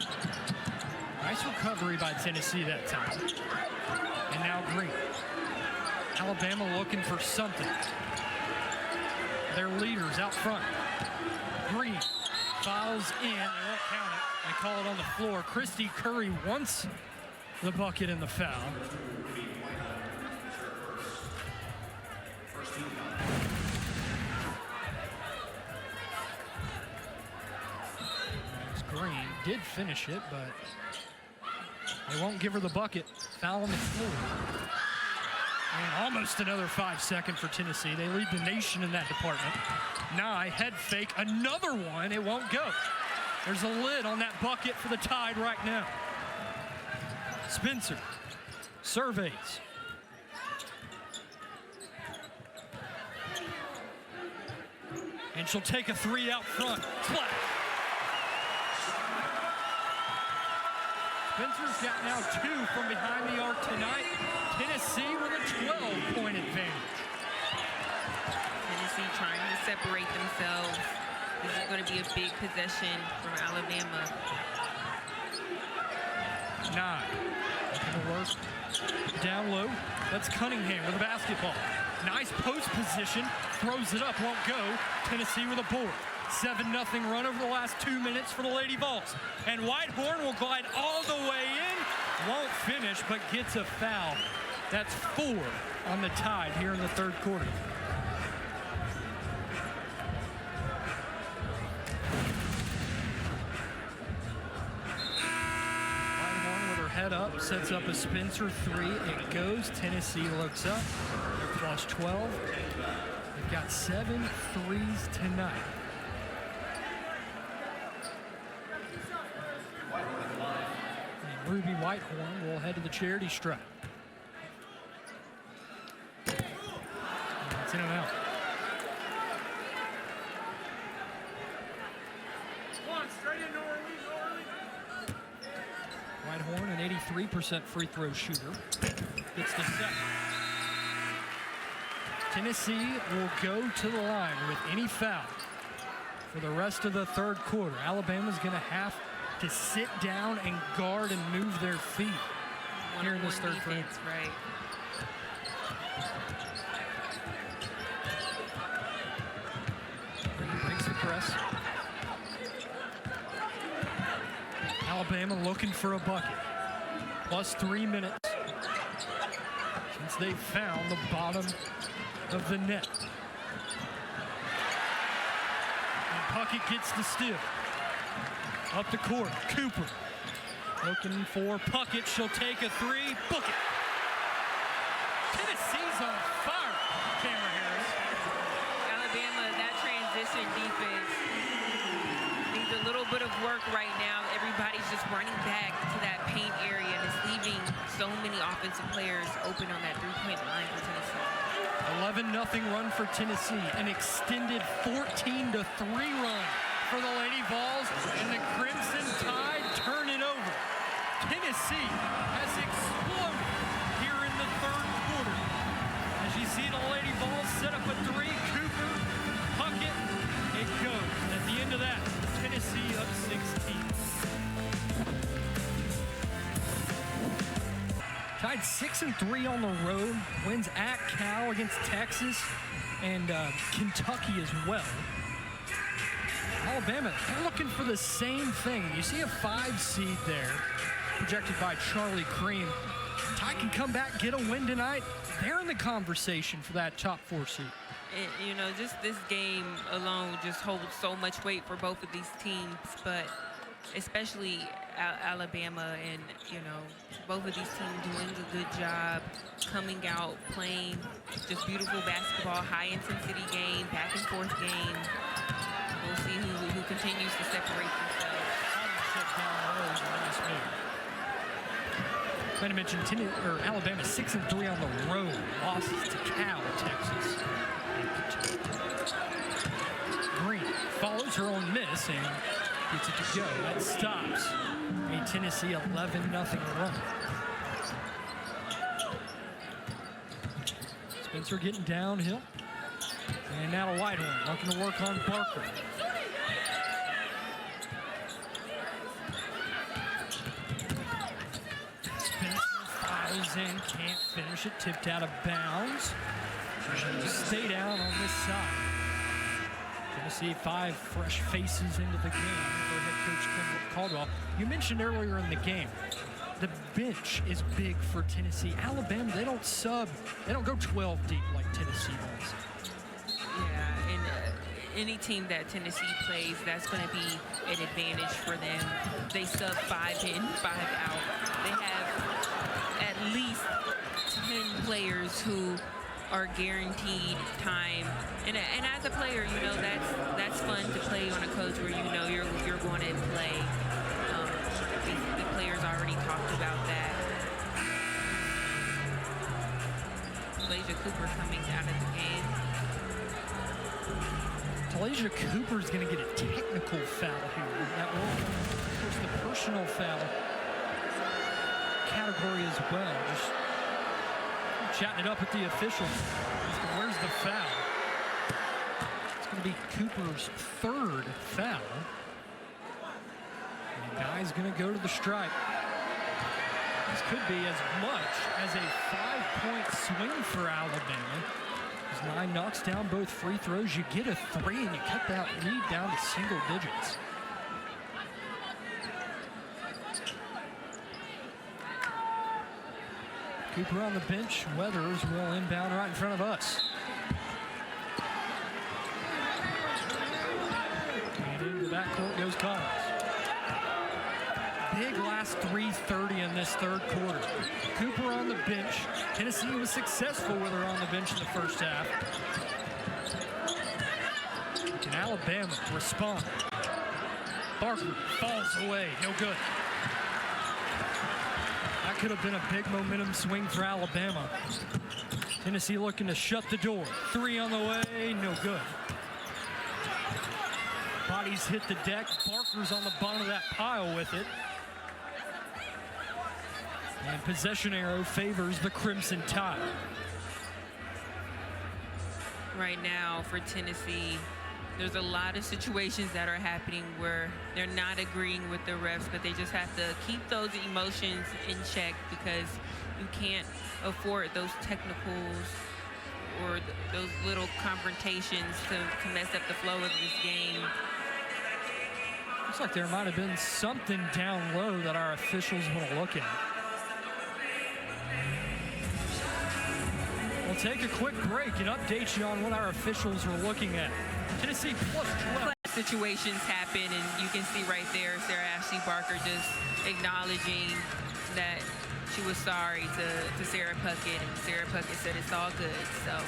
Nice recovery by Tennessee that time. And now Green. Alabama looking for something. Their leaders out front. Green fouls in. They won't count it. They call it on the floor. Christy Curry wants the bucket and the foul. Green did finish it, but they won't give her the bucket. Foul on the floor. And almost another 5 second for Tennessee. They lead the nation in that department. Nye, head fake, another one. It won't go. There's a lid on that bucket for the Tide right now. Spencer surveys. And she'll take a 3 out front. Splash. Spencer's got now 2 from behind the arc tonight. Tennessee with a 12-point advantage. Tennessee trying to separate themselves. This is going to be a big possession from Alabama. 9. Looking to work. Down low. That's Cunningham with the basketball. Nice post position. Throws it up. Won't go. Tennessee with a board. 7-0 run over the last 2 minutes for the Lady Vols. And Whitehorn will glide all the way in. Won't finish, but gets a foul. That's 4 on the Tide here in the third quarter. Whitehorn with her head up, sets up a Spencer 3. It goes. Tennessee looks up. They're plus 12. They've got 7 threes tonight. Ruby Whitehorn will head to the charity stripe. It's in and out. Whitehorn, an 83% free throw shooter, gets the set. Tennessee will go to the line with any foul for the rest of the third quarter. Alabama's going to have to sit down and guard and move their feet here in this third frame. Right. Breaks the press. Alabama looking for a bucket. Plus 3 minutes since they found the bottom of the net. And Puckett gets the steal. Up the court, Cooper looking for Puckett. She'll take a 3, book it. Tennessee's on fire, Cameron Harris. Alabama, that transition defense needs a little bit of work right now. Everybody's just running back to that paint area, and it's leaving so many offensive players open on that three-point line for Tennessee. 11-0 run for Tennessee, an extended 14-3 run for the Lady Vols, and the Crimson Tide turn it over. Tennessee has exploded here in the third quarter. As you see the Lady Vols set up a 3, Cooper, Puckett, it goes. At the end of that, Tennessee up 16. Tide 6-3 on the road, wins at Cal against Texas and Kentucky as well. Alabama, they're looking for the same thing. You see a 5 seed there, projected by Charlie Cream. Tide can come back, get a win tonight. They're in the conversation for that top 4 seed. And, you know, just this game alone just holds so much weight for both of these teams, but especially Alabama, and, you know, both of these teams doing a good job coming out, playing just beautiful basketball, high-intensity game, back-and-forth game. We'll see who continues to separate themselves. I'm going to mention Alabama 6-3 on the road, losses to Cal, Texas. Green follows her own miss and gets it to go. That stops a Tennessee 11-0 run. Spencer getting downhill. And now to Whitehorn, looking to work on Barker. Spencer fouls in, can't finish it, tipped out of bounds. Stay down on this side. Tennessee 5 fresh faces into the game for head coach Kendall Caldwell. You mentioned earlier in the game, the bench is big for Tennessee. Alabama, they don't sub, they don't go 12 deep like Tennessee does. Yeah, and any team that Tennessee plays, that's going to be an advantage for them. They sub 5 in, 5 out. They have at least 10 players who are guaranteed time, and as a player, you know that's fun to play on a coach where you know you're going to play. The players already talked about that. Talaysia Cooper coming out of the game. Talaysia Cooper's going to get a technical foul here. That will, of course, the personal foul category as well. Just chatting it up with the officials. Where's the foul? It's going to be Cooper's 3rd foul. And the guy's going to go to the stripe. This could be as much as a 5-point swing for Alabama. As Nye knocks down both free throws, you get a 3 and you cut that lead down to single digits. Cooper on the bench. Weathers will inbound right in front of us. And into the backcourt goes Collins. Big last 3:30 in this 3rd quarter. Cooper on the bench. Tennessee was successful with her on the bench in the first half. Can Alabama respond? Barker falls away. No good. That could have been a big momentum swing for Alabama. Tennessee looking to shut the door. 3 on the way, no good. Bodies hit the deck. Barker's on the bottom of that pile with it. And possession arrow favors the Crimson Tide. Right now for Tennessee, there's a lot of situations that are happening where they're not agreeing with the refs, but they just have to keep those emotions in check because you can't afford those technicals or those little confrontations to mess up the flow of this game. Looks like there might have been something down low that our officials want to look at. We'll take a quick break and update you on what our officials are looking at. Tennessee plus 12. Situations happen, and you can see right there Sarah Ashley Barker just acknowledging that she was sorry to Sarah Puckett, and Sarah Puckett said it's all good. So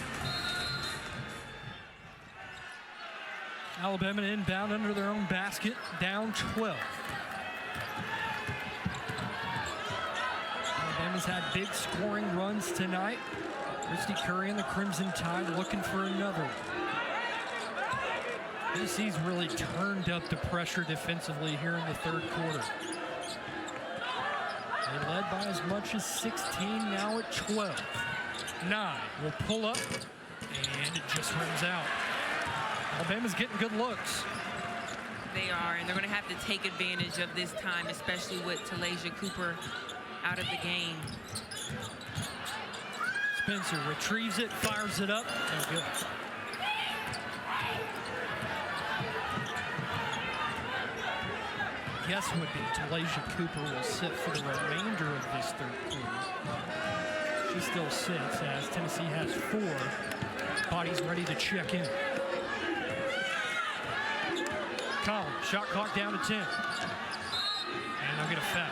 Alabama inbound under their own basket, down 12. Alabama's had big scoring runs tonight. Christy Curry and the Crimson Tide looking for another. Tennessee's really turned up the pressure defensively here in the 3rd quarter. They led by as much as 16, now at 12. 9 will pull up, and it just runs out. Alabama's getting good looks. they are, and they're going to have to take advantage of this time, especially with Talaysia Cooper out of the game. Spencer retrieves it, fires it up, and good. Guess would be Talaysia Cooper will sit for the remainder of this third quarter. She still sits as Tennessee has 4 bodies ready to check in. Collins, shot clock down to 10. And they'll get a foul.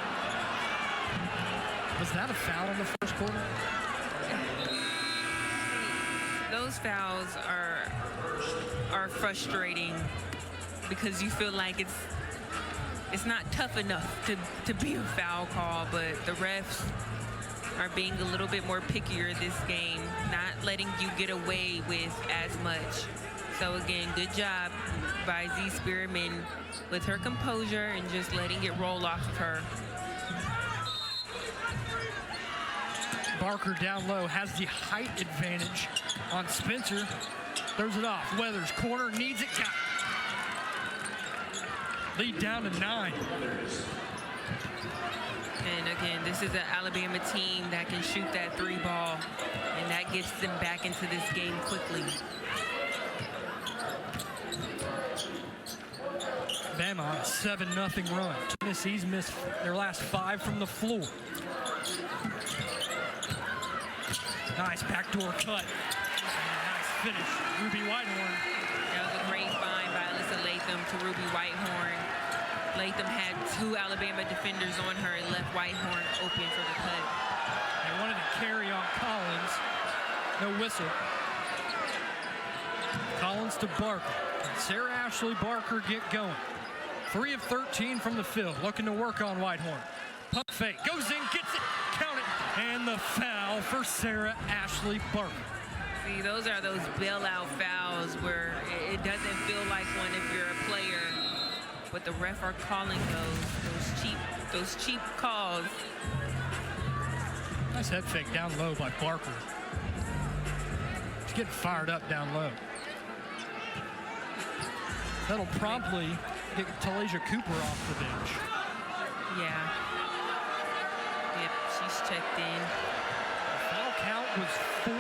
Was that a foul in the first quarter? Those fouls are frustrating because you feel like it's not tough enough to be a foul call, but the refs are being a little bit more pickier this game, not letting you get away with as much. So again, good job by Z Spearman with her composure and just letting it roll off of her. Barker down low has the height advantage on Spencer. Throws it off. Weathers, corner, needs it. Got it. Lead down to 9. And again, this is an Alabama team that can shoot that 3 ball, and that gets them back into this game quickly. Bama on a 7-0 run. Tennessee's missed their last 5 from the floor. Nice backdoor cut. Nice finish. Ruby Whitehorn. That was a great find by Alyssa Latham to Ruby Whitehorn. Latham had 2 Alabama defenders on her and left Whitehorn open for the cut. They wanted to carry on Collins. No whistle. Collins to Barker. And Sarah Ashley Barker get going. 3 of 13 from the field. Looking to work on Whitehorn. Pump fake. Goes in, gets it. Count it. And the foul for Sarah Ashley Barker. See, those are those bailout fouls where it doesn't feel like one if you're a player, but the ref are calling those cheap calls. Nice head fake down low by Barker. She's getting fired up down low. That'll promptly get Talasia Cooper off the bench. Yeah. Yep, she's checked in. The foul count was 4-1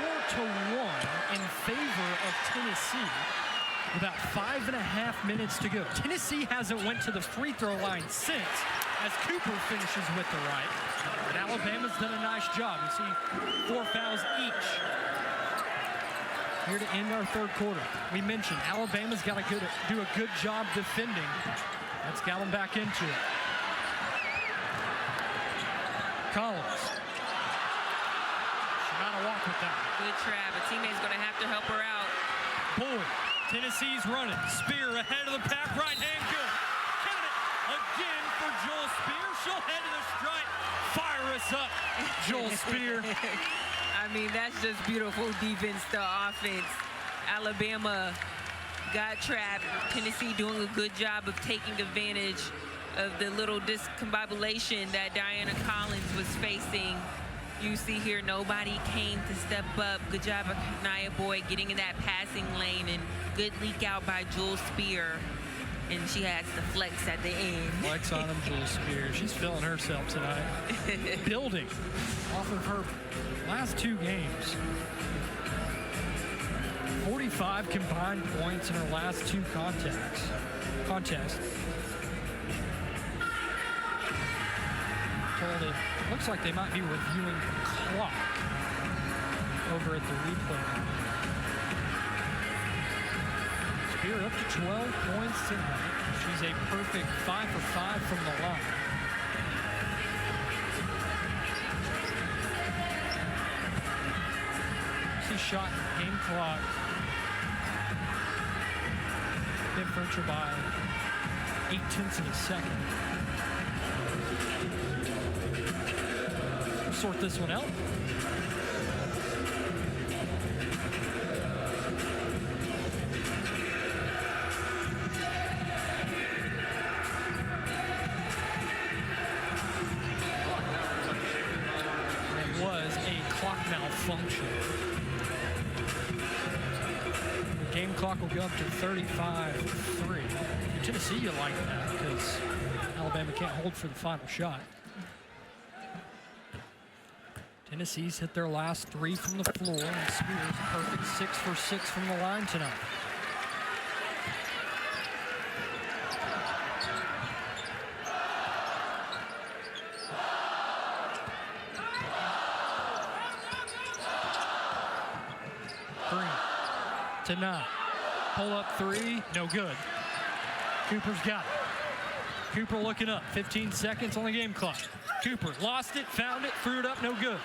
in favor of Tennessee. About 5.5 minutes to go. Tennessee hasn't went to the free throw line since, as Cooper finishes with the right. But Alabama's done a nice job. You see 4 fouls each here to end our third quarter. We mentioned Alabama's got to do a good job defending. Let's get them back into it. Collins. She got to walk with that. Good trap. A teammate's going to have to help her out. Boyd. Tennessee's running. Spear ahead of the pack. Right hand good. Count it again for Joel Spear. She'll head to the stripe. Fire us up, Joel Spear. I mean, that's just beautiful defense to offense. Alabama got trapped. Tennessee doing a good job of taking advantage of the little discombobulation that Diana Collins was facing. You see here, nobody came to step up. Good job of Naya Boyd getting in that passing lane, and good leak out by Jewel Spear. And she has the flex at the end. Flex on him, Jewel Spear. She's feeling herself tonight. Building off of her last 2 games. 45 combined points in her last 2 contests. Told it looks like they might be reviewing the clock over at the replay. Spear up to 12 points tonight. She's a perfect 5 for 5 from the line. She shot game clock differential by 0.8 of a second. Sort this one out. It was a clock malfunction. The game clock will go up to 35-3. Tennessee, you like that because Alabama can't hold for the final shot. Tennessee's hit their last 3 from the floor, and Spears a perfect 6 for 6 from the line tonight. To 9. Pull up 3, no good. Cooper's got it. Cooper looking up, 15 seconds on the game clock. Cooper lost it, found it, threw it up, no good.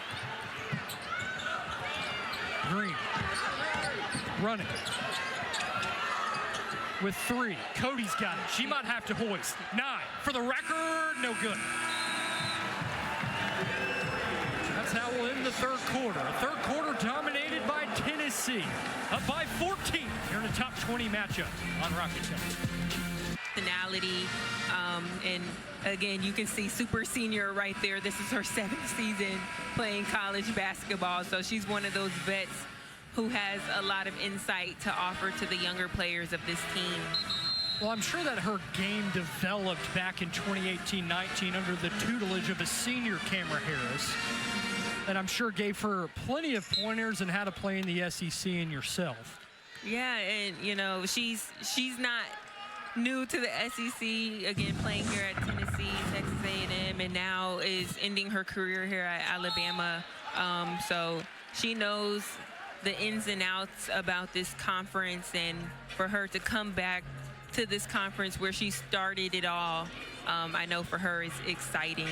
Green running with 3. Cody's got it. She might have to hoist. 9 for the record, no good. That's how we'll end the third quarter. Third quarter dominated by Tennessee, up by 14 here in the top 20 matchup on Rocket Hill. Personality, and And again, you can see super senior right there. This is her 7th season playing college basketball. So she's one of those vets who has a lot of insight to offer to the younger players of this team. Well, I'm sure that her game developed back in 2018-19 under the tutelage of a senior Camera Harris. And I'm sure gave her plenty of pointers on how to play in the SEC and yourself. Yeah, and you know, she's not new to the SEC, again, playing here at Tennessee, Texas A&M, and now is ending her career here at Alabama. So she knows the ins and outs about this conference, and for her to come back to this conference where she started it all, I know for her is exciting.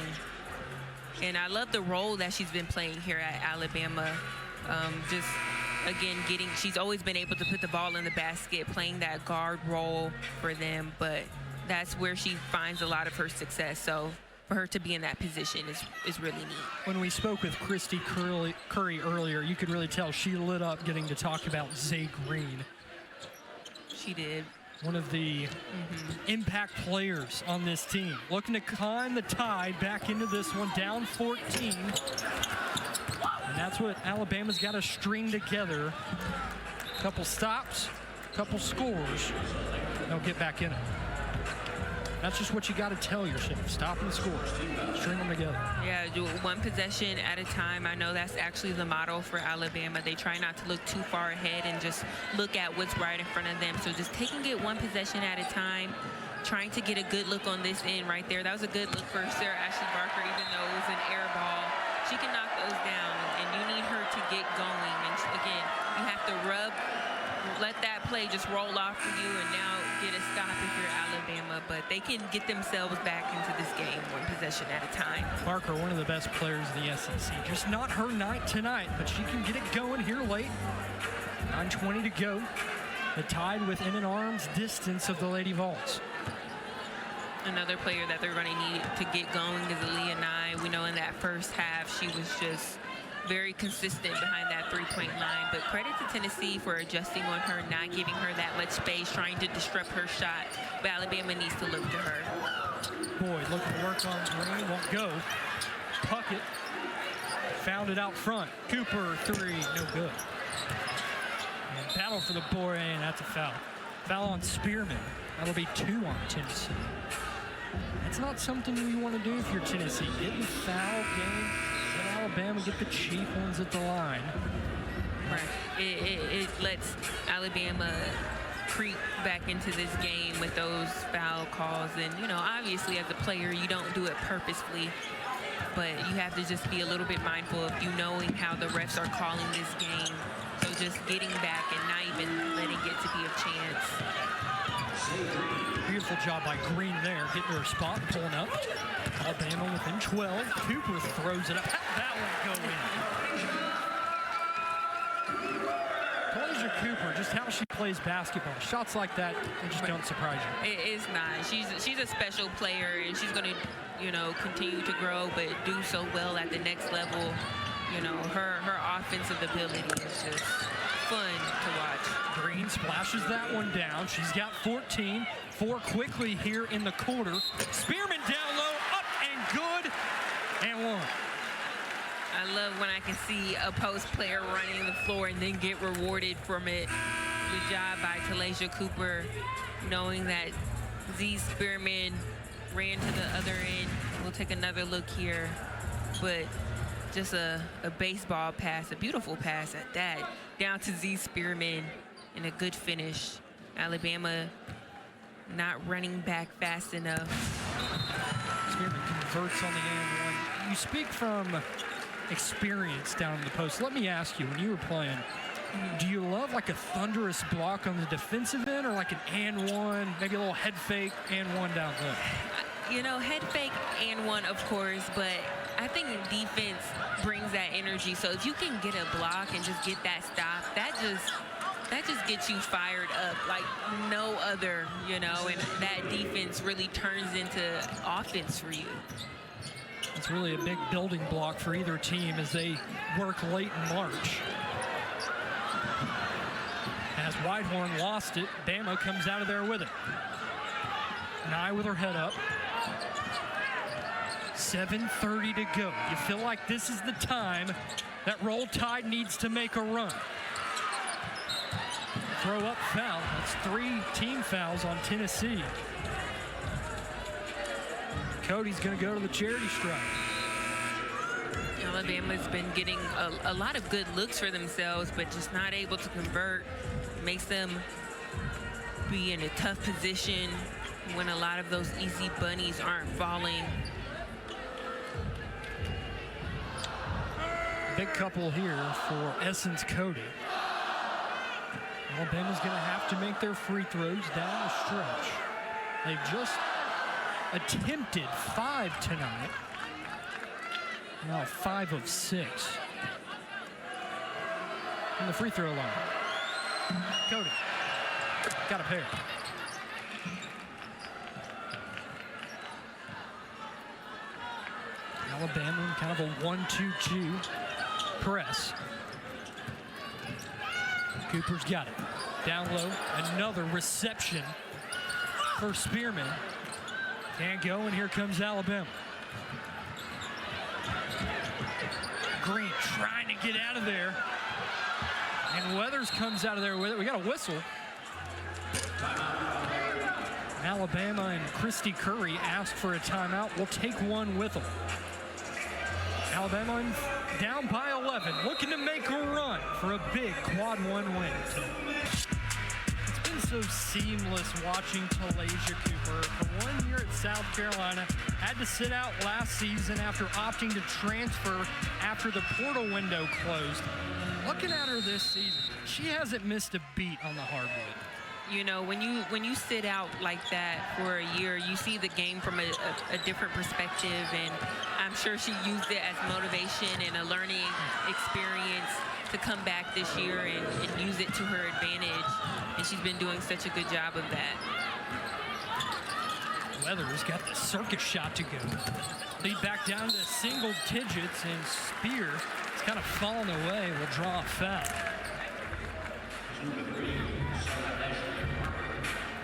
And I love the role that she's been playing here at Alabama. Just, again, she's always been able to put the ball in the basket, playing that guard role for them, but that's where she finds a lot of her success. So for her to be in that position is really neat. When we spoke with Christy Curry earlier, you could really tell she lit up getting to talk about Zay Green. She did. One of the impact players on this team. Looking to climb the tide back into this one, down 14. And that's what Alabama's got to string together. A couple stops, a couple scores. They'll get back in it. That's just what you got to tell yourself. Stop and score. String them together. Yeah, do one possession at a time. I know that's actually the motto for Alabama. They try not to look too far ahead and just look at what's right in front of them. So just taking it one possession at a time, trying to get a good look on this end right there. That was a good look for Sarah Ashley Barker, even though it was an air ball. She can knock those down, and you need her to get going. And again, you have to let that play just roll off for you and now get a stop if you're Alabama. But they can get themselves back into this game one possession at a time. Barker, one of the best players in the SEC. Just not her night tonight, but she can get it going here late. 9:20 to go. The Tide within an arm's distance of the Lady Vols. Another player that they're going to need to get going is Aaliyah Nye. We know in that first half she was just very consistent behind that three-point line. But credit to Tennessee for adjusting on her, not giving her that much space, trying to disrupt her shot. But Alabama needs to look to her. Boyd looking to work on Green, won't go. Puckett found it out front. Cooper, three, no good. And battle for the board, and that's a foul. Foul on Spearman. That'll be 2 on Tennessee. It's not something you want to do if you're Tennessee. Get in the foul game. Let Alabama get the cheap ones at the line. Right. It lets Alabama creep back into this game with those foul calls. And, you know, obviously as a player, you don't do it purposefully. But you have to just be a little bit mindful of you knowing how the refs are calling this game. So just getting back and not even letting it to be a chance. Beautiful job by Green there, hitting her spot, pulling up. Alabama within 12. Cooper throws it up. How'd that one go in? Talia Cooper, just how she plays basketball. Shots like that, they just don't surprise you. It is not. She's a special player, and she's going to, you know, continue to grow, but do so well at the next level. You know, her offensive ability is just fun to watch. Green splashes that one down. She's got 14. 4 quickly here in the quarter. Spearman down low, up and good, and 1. I love when I can see a post player running the floor and then get rewarded from it. Good job by Talia Cooper, knowing that Z Spearman ran to the other end. We'll take another look here, but just a baseball pass, a beautiful pass at that, down to Z Spearman, and a good finish. Alabama not running back fast enough. Spearman converts on the and 1. You speak from experience down in the post. Let me ask you, when you were playing, do you love like a thunderous block on the defensive end, or like an and 1, maybe a little head fake and 1 down low? You know, head fake and 1, of course, but I think defense brings that energy. So if you can get a block and just get that stop, that just gets you fired up like no other, you know, and that defense really turns into offense for you. It's really a big building block for either team as they work late in March. As Whitehorn lost it, Bama comes out of there with it. Nye with her head up. 7:30 to go. You feel like this is the time that Roll Tide needs to make a run. Throw up foul. That's 3 team fouls on Tennessee. Cody's going to go to the charity stripe. Alabama's been getting a lot of good looks for themselves, but just not able to convert. Makes them be in a tough position when a lot of those easy bunnies aren't falling. Big couple here for Essence Cody. Alabama's going to have to make their free throws down the stretch. They've just attempted 5 tonight. Now 5 of 6. On the free throw line. Cody. Got a pair. Alabama in kind of a 1-2-2 press. Cooper's got it. Down low, another reception for Spearman. Can't go, and here comes Alabama. Green trying to get out of there. And Weathers comes out of there with it. We got a whistle. Alabama and Christy Curry asked for a timeout. We'll take one with them. Alabama down by 11, looking to make a run for a big quad 1 win. It's been so seamless watching Talasia Cooper. For 1 year at South Carolina, had to sit out last season after opting to transfer after the portal window closed. Looking at her this season, she hasn't missed a beat on the hardwood. You know, when you sit out like that for a year, you see the game from a different perspective, and I'm sure she used it as motivation and a learning experience to come back this year and use it to her advantage, and she's been doing such a good job of that. Weathers got the circus shot to go. Lead back down to single digits, and Spear is kind of falling away, will draw a foul.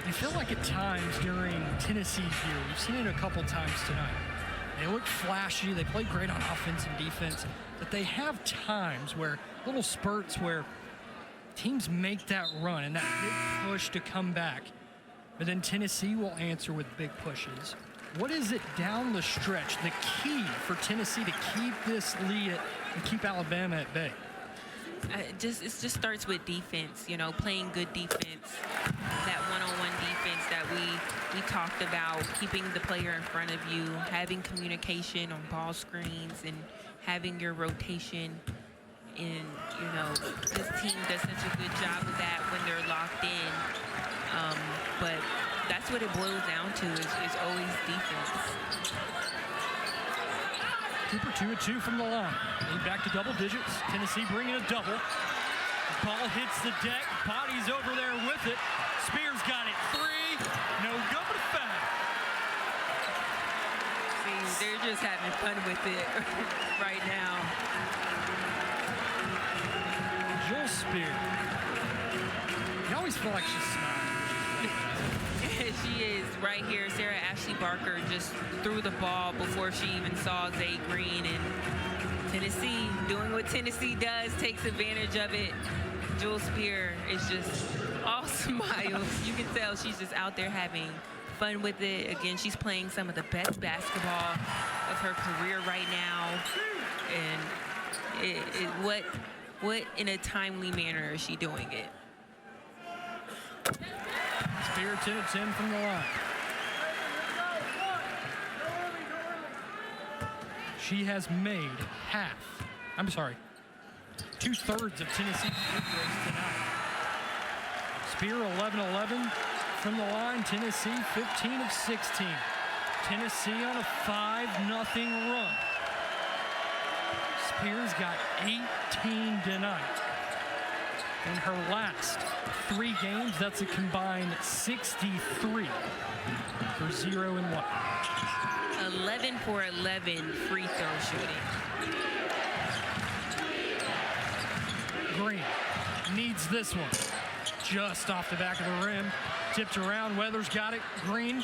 I feel like at times during Tennessee's year, we've seen it a couple times tonight. They look flashy, they play great on offense and defense, but they have times where, little spurts where teams make that run and that big push to come back. But then Tennessee will answer with big pushes. What is it down the stretch, the key for Tennessee to keep this lead and keep Alabama at bay? It just starts with defense, you know, playing good defense, that one-on-one defense that we talked about, keeping the player in front of you, having communication on ball screens, and having your rotation. And, you know, this team does such a good job of that when they're locked in. But that's what it boils down to is always defense. Cooper 2 of 2 from the line. Lead back to double digits. Tennessee bringing a double. The ball hits the deck. Body's over there with it. Spears got it. 3. No good, but a foul. See, they're just having fun with it right now. Joel Spear. You always feel like she's smiling. She is right here. Sarah Ashley Barker just threw the ball before she even saw Zay Green, and Tennessee doing what Tennessee does, takes advantage of it. Jewel Spear is just all smiles. You can tell she's just out there having fun with it. Again, she's playing some of the best basketball of her career right now, and what in a timely manner is she doing it? Spear 10 of 10 from the line. She has made 2/3 of Tennessee's free throws tonight. Spear 11-11 from the line. Tennessee 15 of 16. Tennessee on a 5-0 run. Spear's got 18 tonight. In her last 3 games, that's a combined 63 for 0 and 1. 11 for 11 free throw shooting. Green needs this one. Just off the back of the rim. Tipped around. Weathers got it. Green.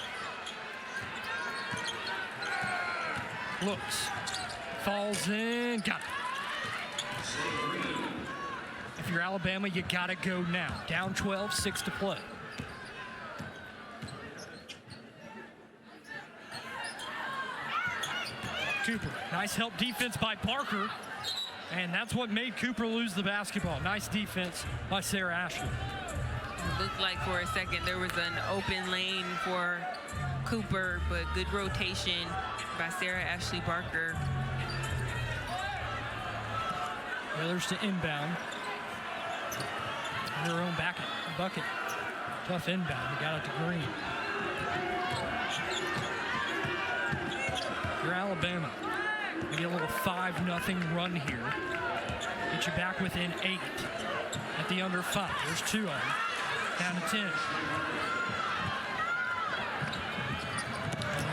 Looks. Falls in. Got it. If you're Alabama, you got to go now. Down 12, 6 to play. Cooper. Nice help defense by Barker. And that's what made Cooper lose the basketball. Nice defense by Sarah Ashley. It looked like for a second there was an open lane for Cooper, but good rotation by Sarah Ashley Barker. Whalers to inbound. Their own bucket. Tough inbound. They got it to Green. You're Alabama. Maybe a little 5-0 run here. Get you back within 8 at the under 5. There's 2 on them. Down to 10.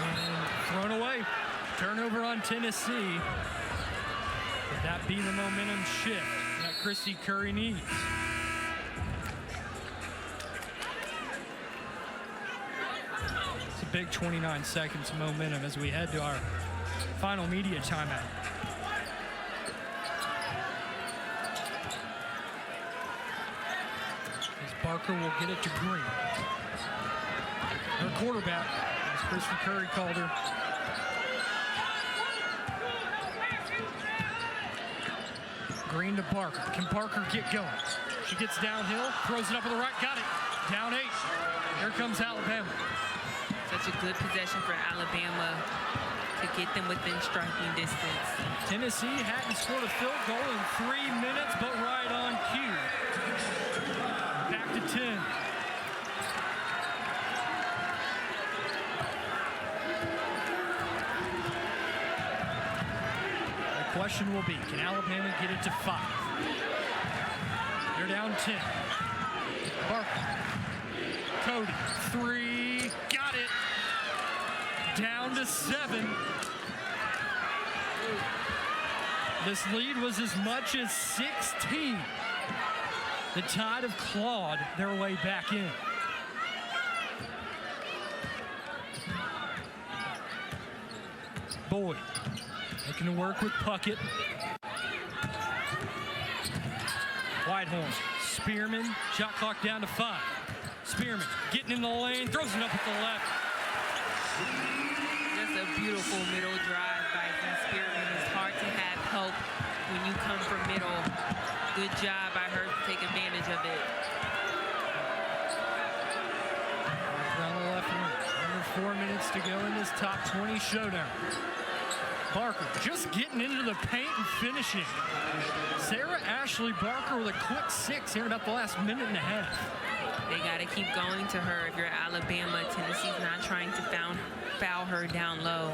And thrown away. Turnover on Tennessee. Could that be the momentum shift that Christy Curry needs? It's a big 29 seconds of momentum as we head to our final media timeout. As Barker will get it to Green. Her quarterback, as Christy Curry called her. Green to Barker. Can Barker get going? She gets downhill, throws it up on the right, got it. Down 8. Here comes Alabama. Such a good possession for Alabama to get them within striking distance. Tennessee hadn't scored a field goal in 3 minutes, but right on cue. Back to 10. The question will be, can Alabama get it to 5? They're down 10. Barker. Cody, 3, got it. Down to 7. This lead was as much as 16. The Tide have clawed their way back in. Boyd looking to work with Puckett. Whitehorn, Spearman, shot clock down to 5. Spearman getting in the lane, throws it up with the left. Just a beautiful middle drive by Spearman. It's hard to have help when you come from middle. Good job by her to take advantage of it. Around the left wing. Under 4 minutes to go in this top 20 showdown. Barker just getting into the paint and finishing. Sarah Ashley Barker with a quick 6 here in about the last minute and a half. They got to keep going to her. If you're Alabama, Tennessee's not trying to foul her down low.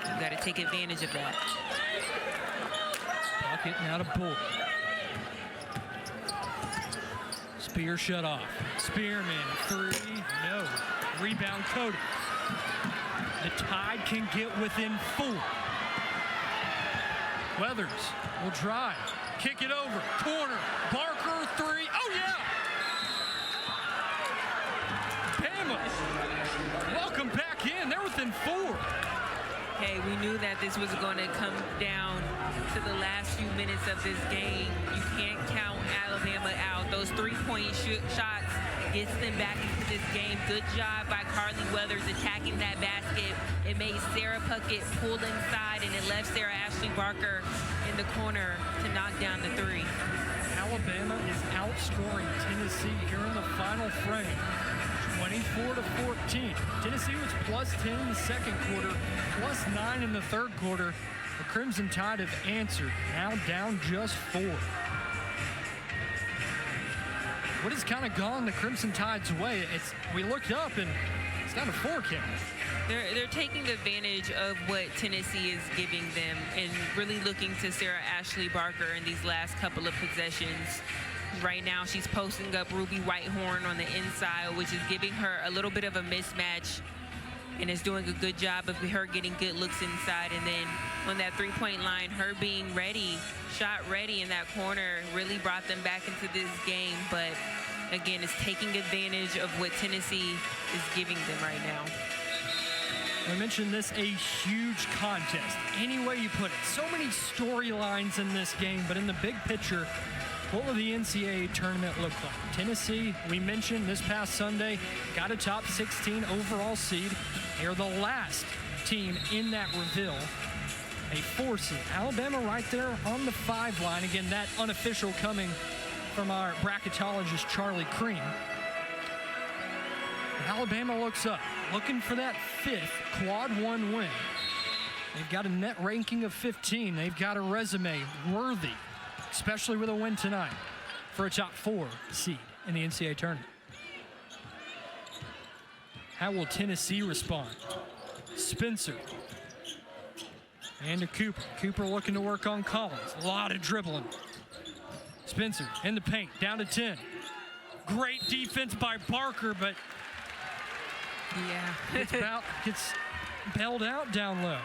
You got to take advantage of that. Puckett now to Bull. Spear shut off. Spearman, 3, no. Rebound Cody. The Tide can get within 4. Weathers will drive. Kick it over. Corner. Barker, 3. Oh, yeah! Bama. Welcome back in. They're within 4. Hey, we knew that this was going to come down to the last few minutes of this game. You can't count Alabama out. Those three-point shots gets them back into this game. Good job by Carly Weathers attacking that basket. It made Sarah Puckett pull inside, and it left Sarah Ashley Barker in the corner to knock down the 3. Alabama is outscoring Tennessee here in the final frame. 24 to 14. Tennessee was plus 10 in the second quarter, plus 9 in the third quarter. The Crimson Tide have answered, now down just 4. What has kind of gone the Crimson Tide's way? We looked up and it's down to 4 count. They're taking advantage of what Tennessee is giving them and really looking to Sarah Ashley Barker in these last couple of possessions. Right now, she's posting up Ruby Whitehorn on the inside, which is giving her a little bit of a mismatch and is doing a good job of her getting good looks inside. And then on that three-point line, her being ready, shot ready in that corner, really brought them back into this game. But again, it's taking advantage of what Tennessee is giving them right now. I mentioned this a huge contest. Any way you put it. So many storylines in this game, but in the big picture, what will the NCAA tournament look like? Tennessee, we mentioned this past Sunday, got a top 16 overall seed. They're the last team in that reveal. A 4 seed. Alabama right there on the 5 line. Again, that unofficial coming from our bracketologist, Charlie Cream. Alabama looks up, looking for that 5th quad 1 win. They've got a net ranking of 15. They've got a resume worthy, especially with a win tonight, for a top 4 seed in the NCAA tournament. How will Tennessee respond? Spencer. And to Cooper. Cooper looking to work on Collins. A lot of dribbling. Spencer in the paint, down to 10. Great defense by Barker, but yeah, gets bailed out down low.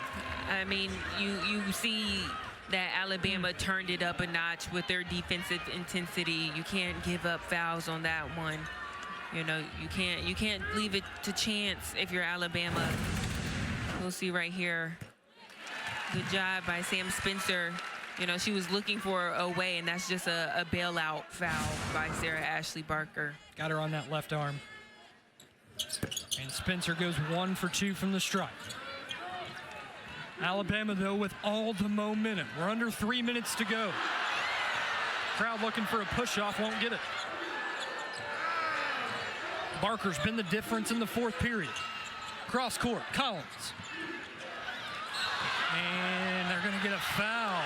I mean, you see that Alabama turned it up a notch with their defensive intensity. You can't give up fouls on that one. You know, you can't leave it to chance if you're Alabama. We'll see right here. Good job by Sam Spencer. You know, she was looking for a way, and that's just a bailout foul by Sarah Ashley Barker. Got her on that left arm. And Spencer goes 1 for 2 from the stripe. Alabama, though, with all the momentum. We're under 3 minutes to go. Crowd looking for a push-off, won't get it. Barker's been the difference in the 4th period. Cross court, Collins. And they're going to get a foul.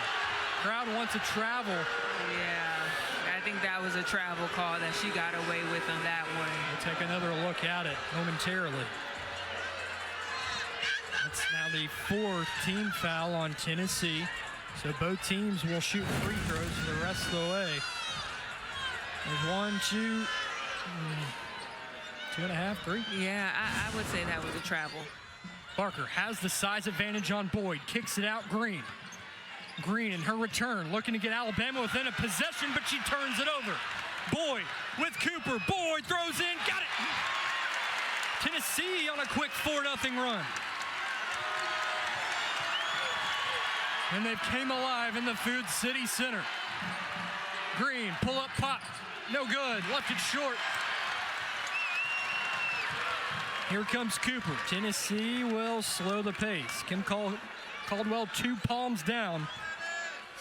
Crowd wants a travel. Yeah, I think that was a travel call that she got away with on that one. We'll take another look at it momentarily. That's now the 4th team foul on Tennessee. So both teams will shoot free throws for the rest of the way. There's 1, 2, 2.5, 3. Yeah, I would say that was a travel. Barker has the size advantage on Boyd. Kicks it out, Green. Green in her return, looking to get Alabama within a possession, but she turns it over. Boyd with Cooper. Boyd throws in, got it. Tennessee on a quick 4-0 run. And they've came alive in the Food City Center. Green, pull up pop. No good, left it short. Here comes Cooper. Tennessee will slow the pace. Kim Caldwell 2 palms down,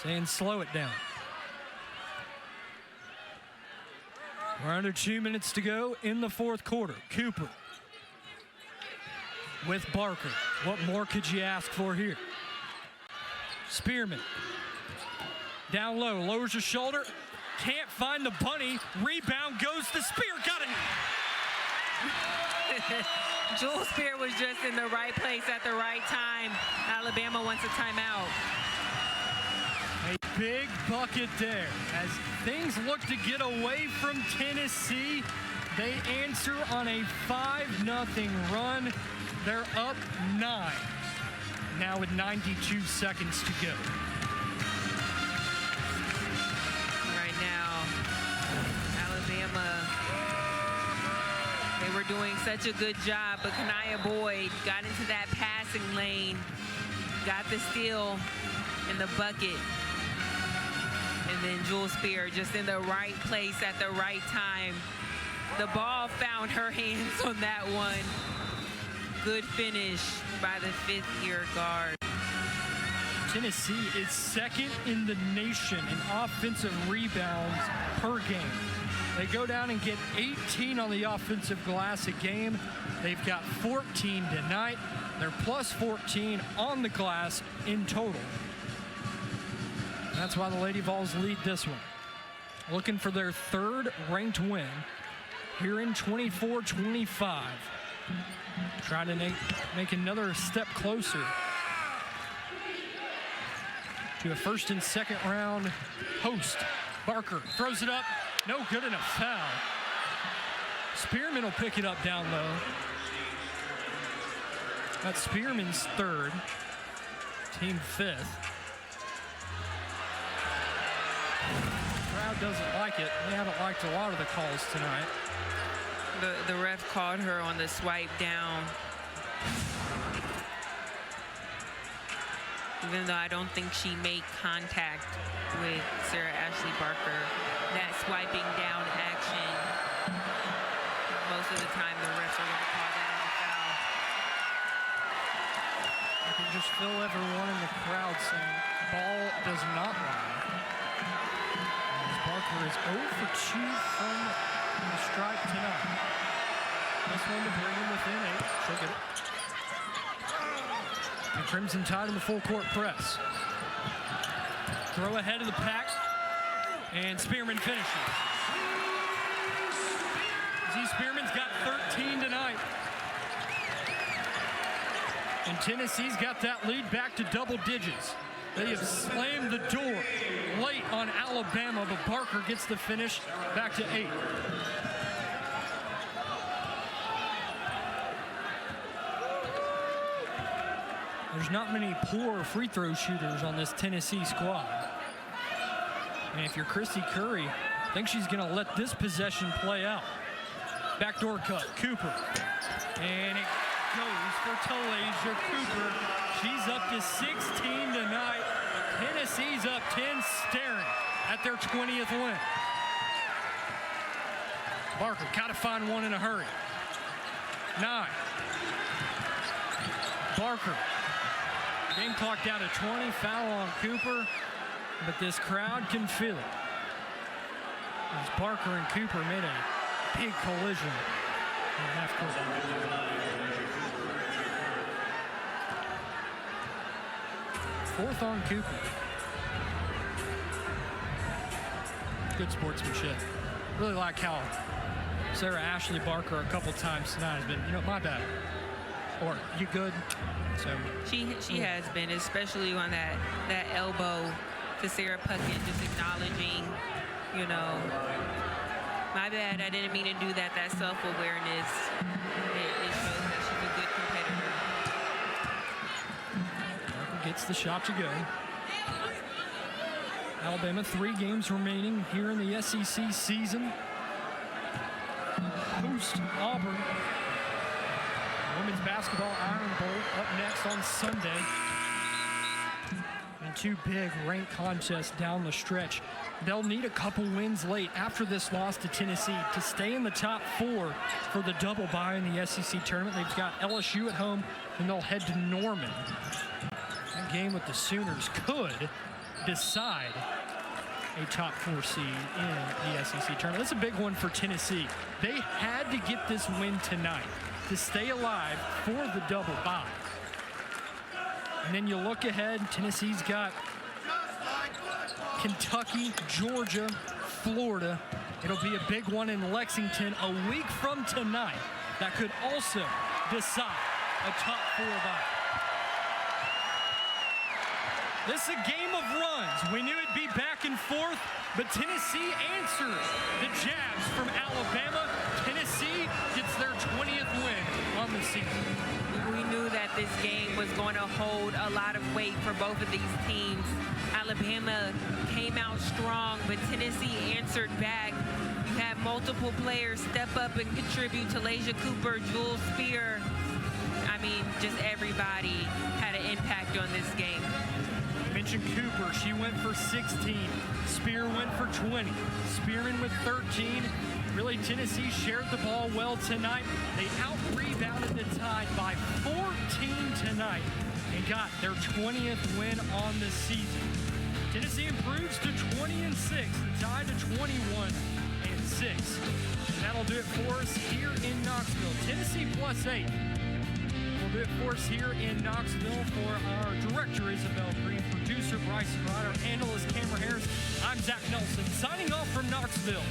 saying slow it down. We're under 2 minutes to go in the 4th quarter. Cooper with Barker. What more could you ask for here? Spearman down low, lowers her shoulder, can't find the bunny. Rebound goes to Spear, got it. Jewel Spear was just in the right place at the right time. Alabama wants a timeout. A big bucket there. As things look to get away from Tennessee, they answer on a 5-0 run. They're up 9. Now with 92 seconds to go. Right now, Alabama, they were doing such a good job, but Kanaya Boyd got into that passing lane, got the steal in the bucket, and then Jewel Spear just in the right place at the right time. The ball found her hands on that one. Good finish by the 5th-year guard. Tennessee is 2nd in the nation in offensive rebounds per game. They go down and get 18 on the offensive glass a game. They've got 14 tonight. They're plus 14 on the glass in total. That's why the Lady Vols lead this one. Looking for their 3rd ranked win here in 24-25. Trying to make another step closer to a 1st and 2nd round host. Barker throws it up. No good, and a foul. Spearman will pick it up down low. That's Spearman's 3rd, team 5th. Crowd doesn't like it. They haven't liked a lot of the calls tonight. The ref called her on the swipe down. even though I don't think she made contact with Sarah Ashley Barker. That swiping down action, most of the time the refs are going to call that a foul. I can just feel everyone in the crowd saying, ball does not lie. As Barker is 0 for 2 from the stripe tonight. This one to bring him within 8. She'll get it. And Crimson Tide in the full court press. Throw ahead of the pack. And Spearman finishes. Z Spearman's got 13 tonight. And Tennessee's got that lead back to double digits. They have slammed the door late on Alabama, but Barker gets the finish back to 8. There's not many poor free throw shooters on this Tennessee squad. And if you're Christy Curry, I think she's going to let this possession play out. Backdoor cut, Cooper. And it goes for Talasia Cooper. She's up to 16 tonight. Tennessee's up 10, staring at their 20th win. Barker got to find one in a hurry. 9. Barker. Game clock down to 20, foul on Cooper, but this crowd can feel it. As Barker and Cooper made a big collision in half court. Fourth on Cooper. Good sportsmanship. Really like how Sarah Ashley Barker a couple times tonight has been, my bad. Or, you good? So she has been, especially on that elbow to Sarah Puckett, just acknowledging, my bad, I didn't mean to do that. That self-awareness, it shows that she's a good competitor. Barker gets the shot to go. Alabama, 3 games remaining here in the SEC season. Host Auburn. Women's basketball Iron Bowl up next on Sunday. And 2 big ranked contests down the stretch. They'll need a couple wins late after this loss to Tennessee to stay in the top 4 for the double bye in the SEC tournament. They've got LSU at home, and they'll head to Norman. That game with the Sooners could decide a top 4 seed in the SEC tournament. That's a big one for Tennessee. They had to get this win tonight to stay alive for the double bye. And then you look ahead, Tennessee's got Kentucky, Georgia, Florida. It'll be a big one in Lexington a week from tonight that could also decide a top 4 bye. This is a game of runs. We knew it'd be back and forth, but Tennessee answered the jabs from Alabama. Tennessee gets their 20th win on the season. We knew that this game was going to hold a lot of weight for both of these teams. Alabama came out strong, but Tennessee answered back. You had multiple players step up and contribute. Talasia Cooper, Jules Spear. I mean, just everybody had an impact on this game. Mentioned Cooper, she went for 16. Spear went for 20. Spearman with 13. Really, Tennessee shared the ball well tonight. They out-rebounded the Tide by 14 tonight and got their 20th win on the season. Tennessee improves to 20-6, the Tide to 21-6. And that'll do it for us here in Knoxville. Tennessee +8. We'll do it for us here in Knoxville. For our director, Isabel Green, producer, Bryce Ryder, analyst, Cameron Harris, I'm Zach Nelson, signing off from Knoxville.